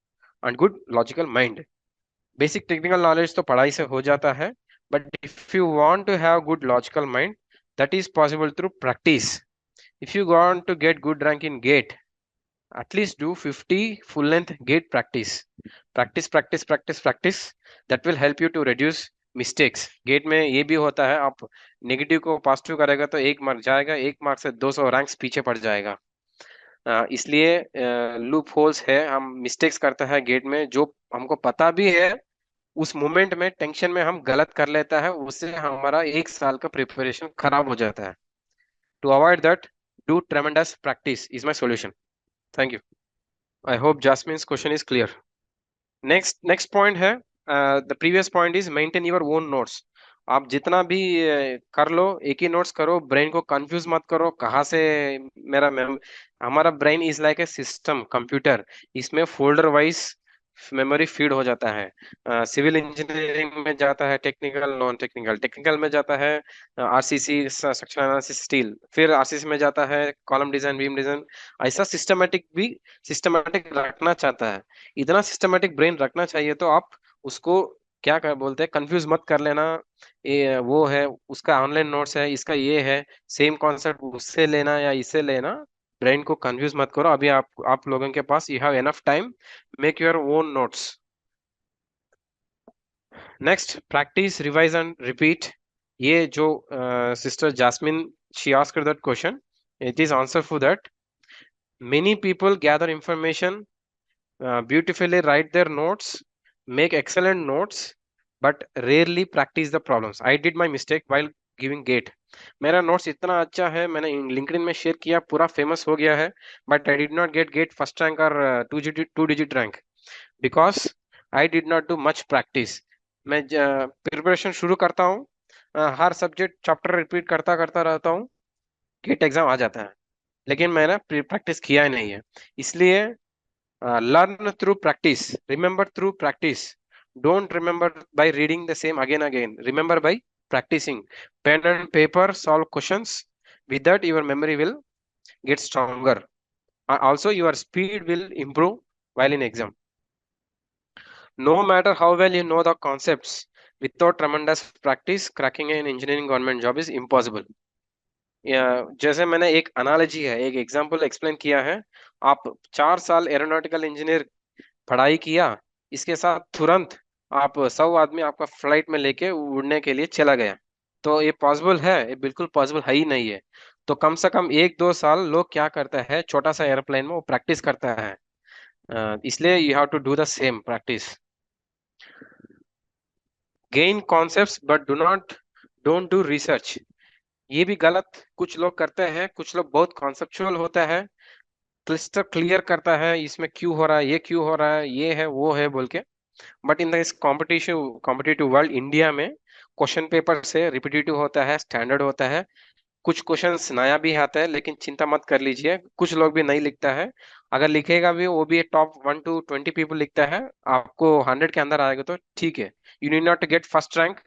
and good logical mind. Basic technical knowledge तो पढ़ाई से हो जाता है, but if you want to have good logical mind, that is possible through practice. If you want to get good rank in GATE, at least do 50 full length GATE practice. Practice. That will help you to reduce mistakes. GATE में ये भी होता है, आप negative को positive करेगा तो 1 mark जाएगा, 1 मार्क से 200 रैंक्स पीछे पड़ जाएगा। इसलिए लूप होल्स है, हम मिस्टेक्स करते हैं गेट में, जो हमको पता भी है, उस मोमेंट में टेंशन में हम गलत कर लेता है, उससे हमारा 1 साल का प्रिपरेशन खराब हो जाता है। To avoid that, do tremendous practice is my solution. Thank you. I hope Jasmine's question is clear. Next point है, the previous point is maintain your own notes. आप जितना भी कर लो, एक ही नोट्स करो, ब्रेन को कंफ्यूज मत करो कहाँ से हमारा brain is like a system computer, इसमें फोल्डर वाइज मेमोरी फीड हो जाता है। सिविल इंजीनियरिंग में जाता है टेक्निकल, नॉन टेक्निकल, टेक्निकल में जाता है आरसीसी सेक्शन एनालिसिस स्टील, फिर आरसीसी में जाता है कॉलम डिजाइन, बीम डिजाइन। ऐसा सिस्टमेटिक रखना चाहता है, इतना सिस्टमेटिक ब्रेन रखना चाहिए, तो आप उसको क्या बोलते हैं, कंफ्यूज मत कर लेना। ये वो है, उसका ऑनलाइन नोट्स है, इसका ये है, सेम कॉन्सेप्ट उससे लेना या इससे लेना, ब्रेन को कंफ्यूज मत करो। अभी आप लोगों के पास you have enough time, make your own notes. Next, practice, revise and repeat. ये जो sister Jasmine she asked that question, it is answer for that. Many people gather information, beautifully write their notes, make excellent notes, but rarely practice the problems. I did my mistake while giving GATE. मेरा notes इतना अच्छा है, मैंने LinkedIn में share किया, पूरा famous हो गया है, but I did not get GATE first rank और two digit rank, because I did not do much practice. मैं प्रिपरेशन शुरू करता हूँ, हर सब्जेक्ट चैप्टर रिपीट करता रहता हूँ, GATE एग्जाम आ जाता है, लेकिन मैंने प्रैक्टिस किया ही नहीं है। इसलिए learn through practice, remember through practice. Don't remember by reading the same again. Remember by practicing. Pen and paper, solve questions. With that, your memory will get stronger. Also, your speed will improve while in exam. No matter how well you know the concepts, without tremendous practice, cracking an engineering government job is impossible. जैसे मैंने एक analogy है, एक example explain किया है, आप 4 साल aeronautical engineer पढ़ाई किया, इसके साथ तुरंत आप 100 आदमी आपका फ्लाइट में लेके उड़ने के लिए चला गया, तो ये पॉसिबल है? ये बिल्कुल पॉसिबल है ही नहीं है। तो कम से कम 1-2 साल लोग क्या करता है, छोटा सा एयरप्लेन में वो प्रैक्टिस करता है, इसलिए you have to do the same practice. Gain concepts but don't do research. ये भी गलत कुछ लोग करते हैं, कुछ लोग बहुत कॉन्सेप्चुअल होता है, क्लिस्टर क्लियर करता है, इसमें क्यों हो रहा है, ये क्यों हो रहा है, ये है वो है बोल के, but in this competitive world, India में क्वेश्चन पेपर से रिपीटेटिव होता है, स्टैंडर्ड होता है, कुछ क्वेश्चंस नया भी आता है, लेकिन चिंता मत कर लीजिए, कुछ लोग भी नहीं लिखता है, अगर लिखेगा भी वो भी टॉप 1 to 20 पीपल लिखता है, आपको 100 के अंदर आएगा तो ठीक है। You need not to get first rank,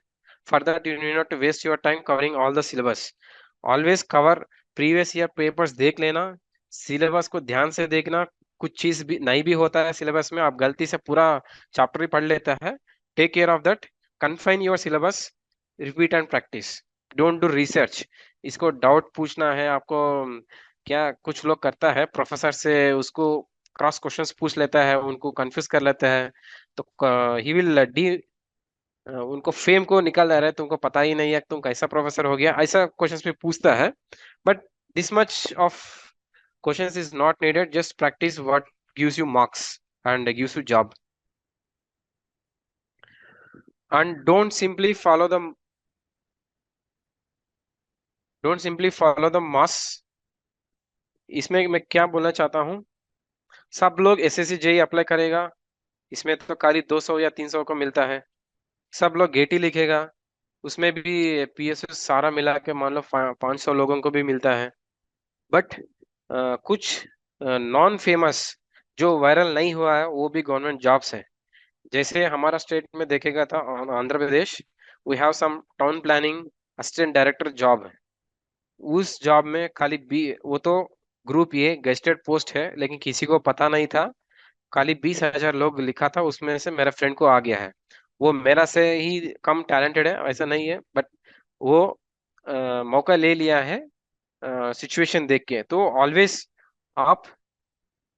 for that you need not to waste your time covering all the syllabus. Always cover previous year papers, देख लेना, सिलेबस को ध्यान से देखना, कुछ चीज भी नहीं भी होता है सिलेबस में, आप गलती से पूरा चैप्टर ही पढ़ लेता है, take care of that, confine your syllabus, repeat and practice, don't do research. इसको डाउट पूछना है आपको, क्या कुछ लोग करता है, प्रोफेसर से उसको क्रॉस क्वेश्चंस पूछ लेता है, उनको कंफ्यूज कर लेता है, तो ही विल उनको फेम को निकाल रहा है, तुमको पता ही नहीं है तुम कैसा प्रोफेसर हो गया, ऐसा क्वेश्चंस पे पूछता है, but this much of questions is not needed, just practice what gives you marks and gives you job, and don't simply follow the mass. इसमें मैं क्या बोलना चाहता हूँ, सब लोग एसएससी जेईई अप्लाई करेगा, इसमें तो खाली 200 या 300 को मिलता है, सब लोग गेटी लिखेगा, उसमें भी पीएसयू सारा मिला के मान लो 500 लोगों को भी मिलता है, बट कुछ नॉन फेमस जो वायरल नहीं हुआ है वो भी गवर्नमेंट जॉब्स है। जैसे हमारा स्टेट में देखेगा था, Andhra Pradesh, we have some town planning assistant director job है, उस जॉब में खाली वो तो ग्रुप ए गेस्टेड पोस्ट है, लेकिन किसी को पता नहीं था, खाली 20,000 लोग लिखा था, उसमें से मेरे फ्रेंड को आ गया है, वो मेरा से ही कम टैलेंटेड है ऐसा नहीं है, बट वो मौका ले लिया है सिचुएशन देख के। तो ऑलवेज आप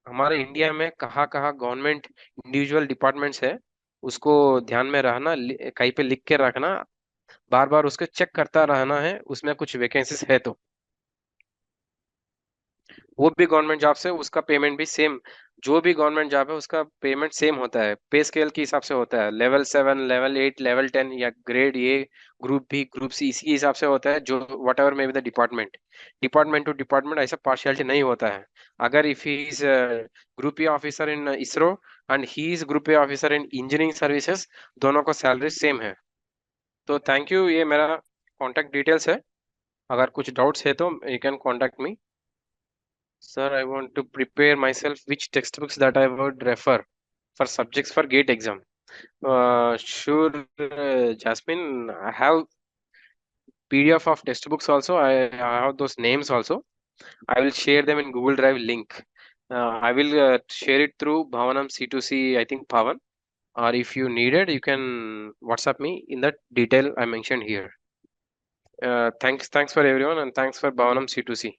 हमारे इंडिया में कहाँ कहाँ गवर्नमेंट इंडिविजुअल डिपार्टमेंट्स है उसको ध्यान में रहना, कहीं पे लिख के रखना, बार बार उसको चेक करता रहना है, उसमें कुछ वैकेंसीज है तो वो भी गवर्नमेंट जॉब से उसका पेमेंट भी सेम, जो भी गवर्नमेंट जॉब है उसका पेमेंट सेम होता है, पे स्केल के हिसाब से होता है, लेवल 7, लेवल 8, लेवल 10 या grade A, group B, group C, इसी हिसाब से होता है, जो whatever may be the department, department to department ऐसा पार्शियलिटी नहीं होता है। अगर if he is group A officer in ISRO and he is group A officer in engineering services, दोनों को सैलरी सेम है। तो थैंक यू, ये मेरा कॉन्टैक्ट डिटेल्स है, अगर कुछ डाउट्स है तो you can contact me. Sir, I want to prepare myself which textbooks that I would refer for subjects for GATE exam. Sure, Jasmine, I have PDF of textbooks also. I have those names also. I will share them in Google Drive link. I will share it through Bhavanam C2C, I think Bhavan. Or if you need it, you can WhatsApp me in that detail I mentioned here. Thanks for everyone, and thanks for Bhavanam C2C.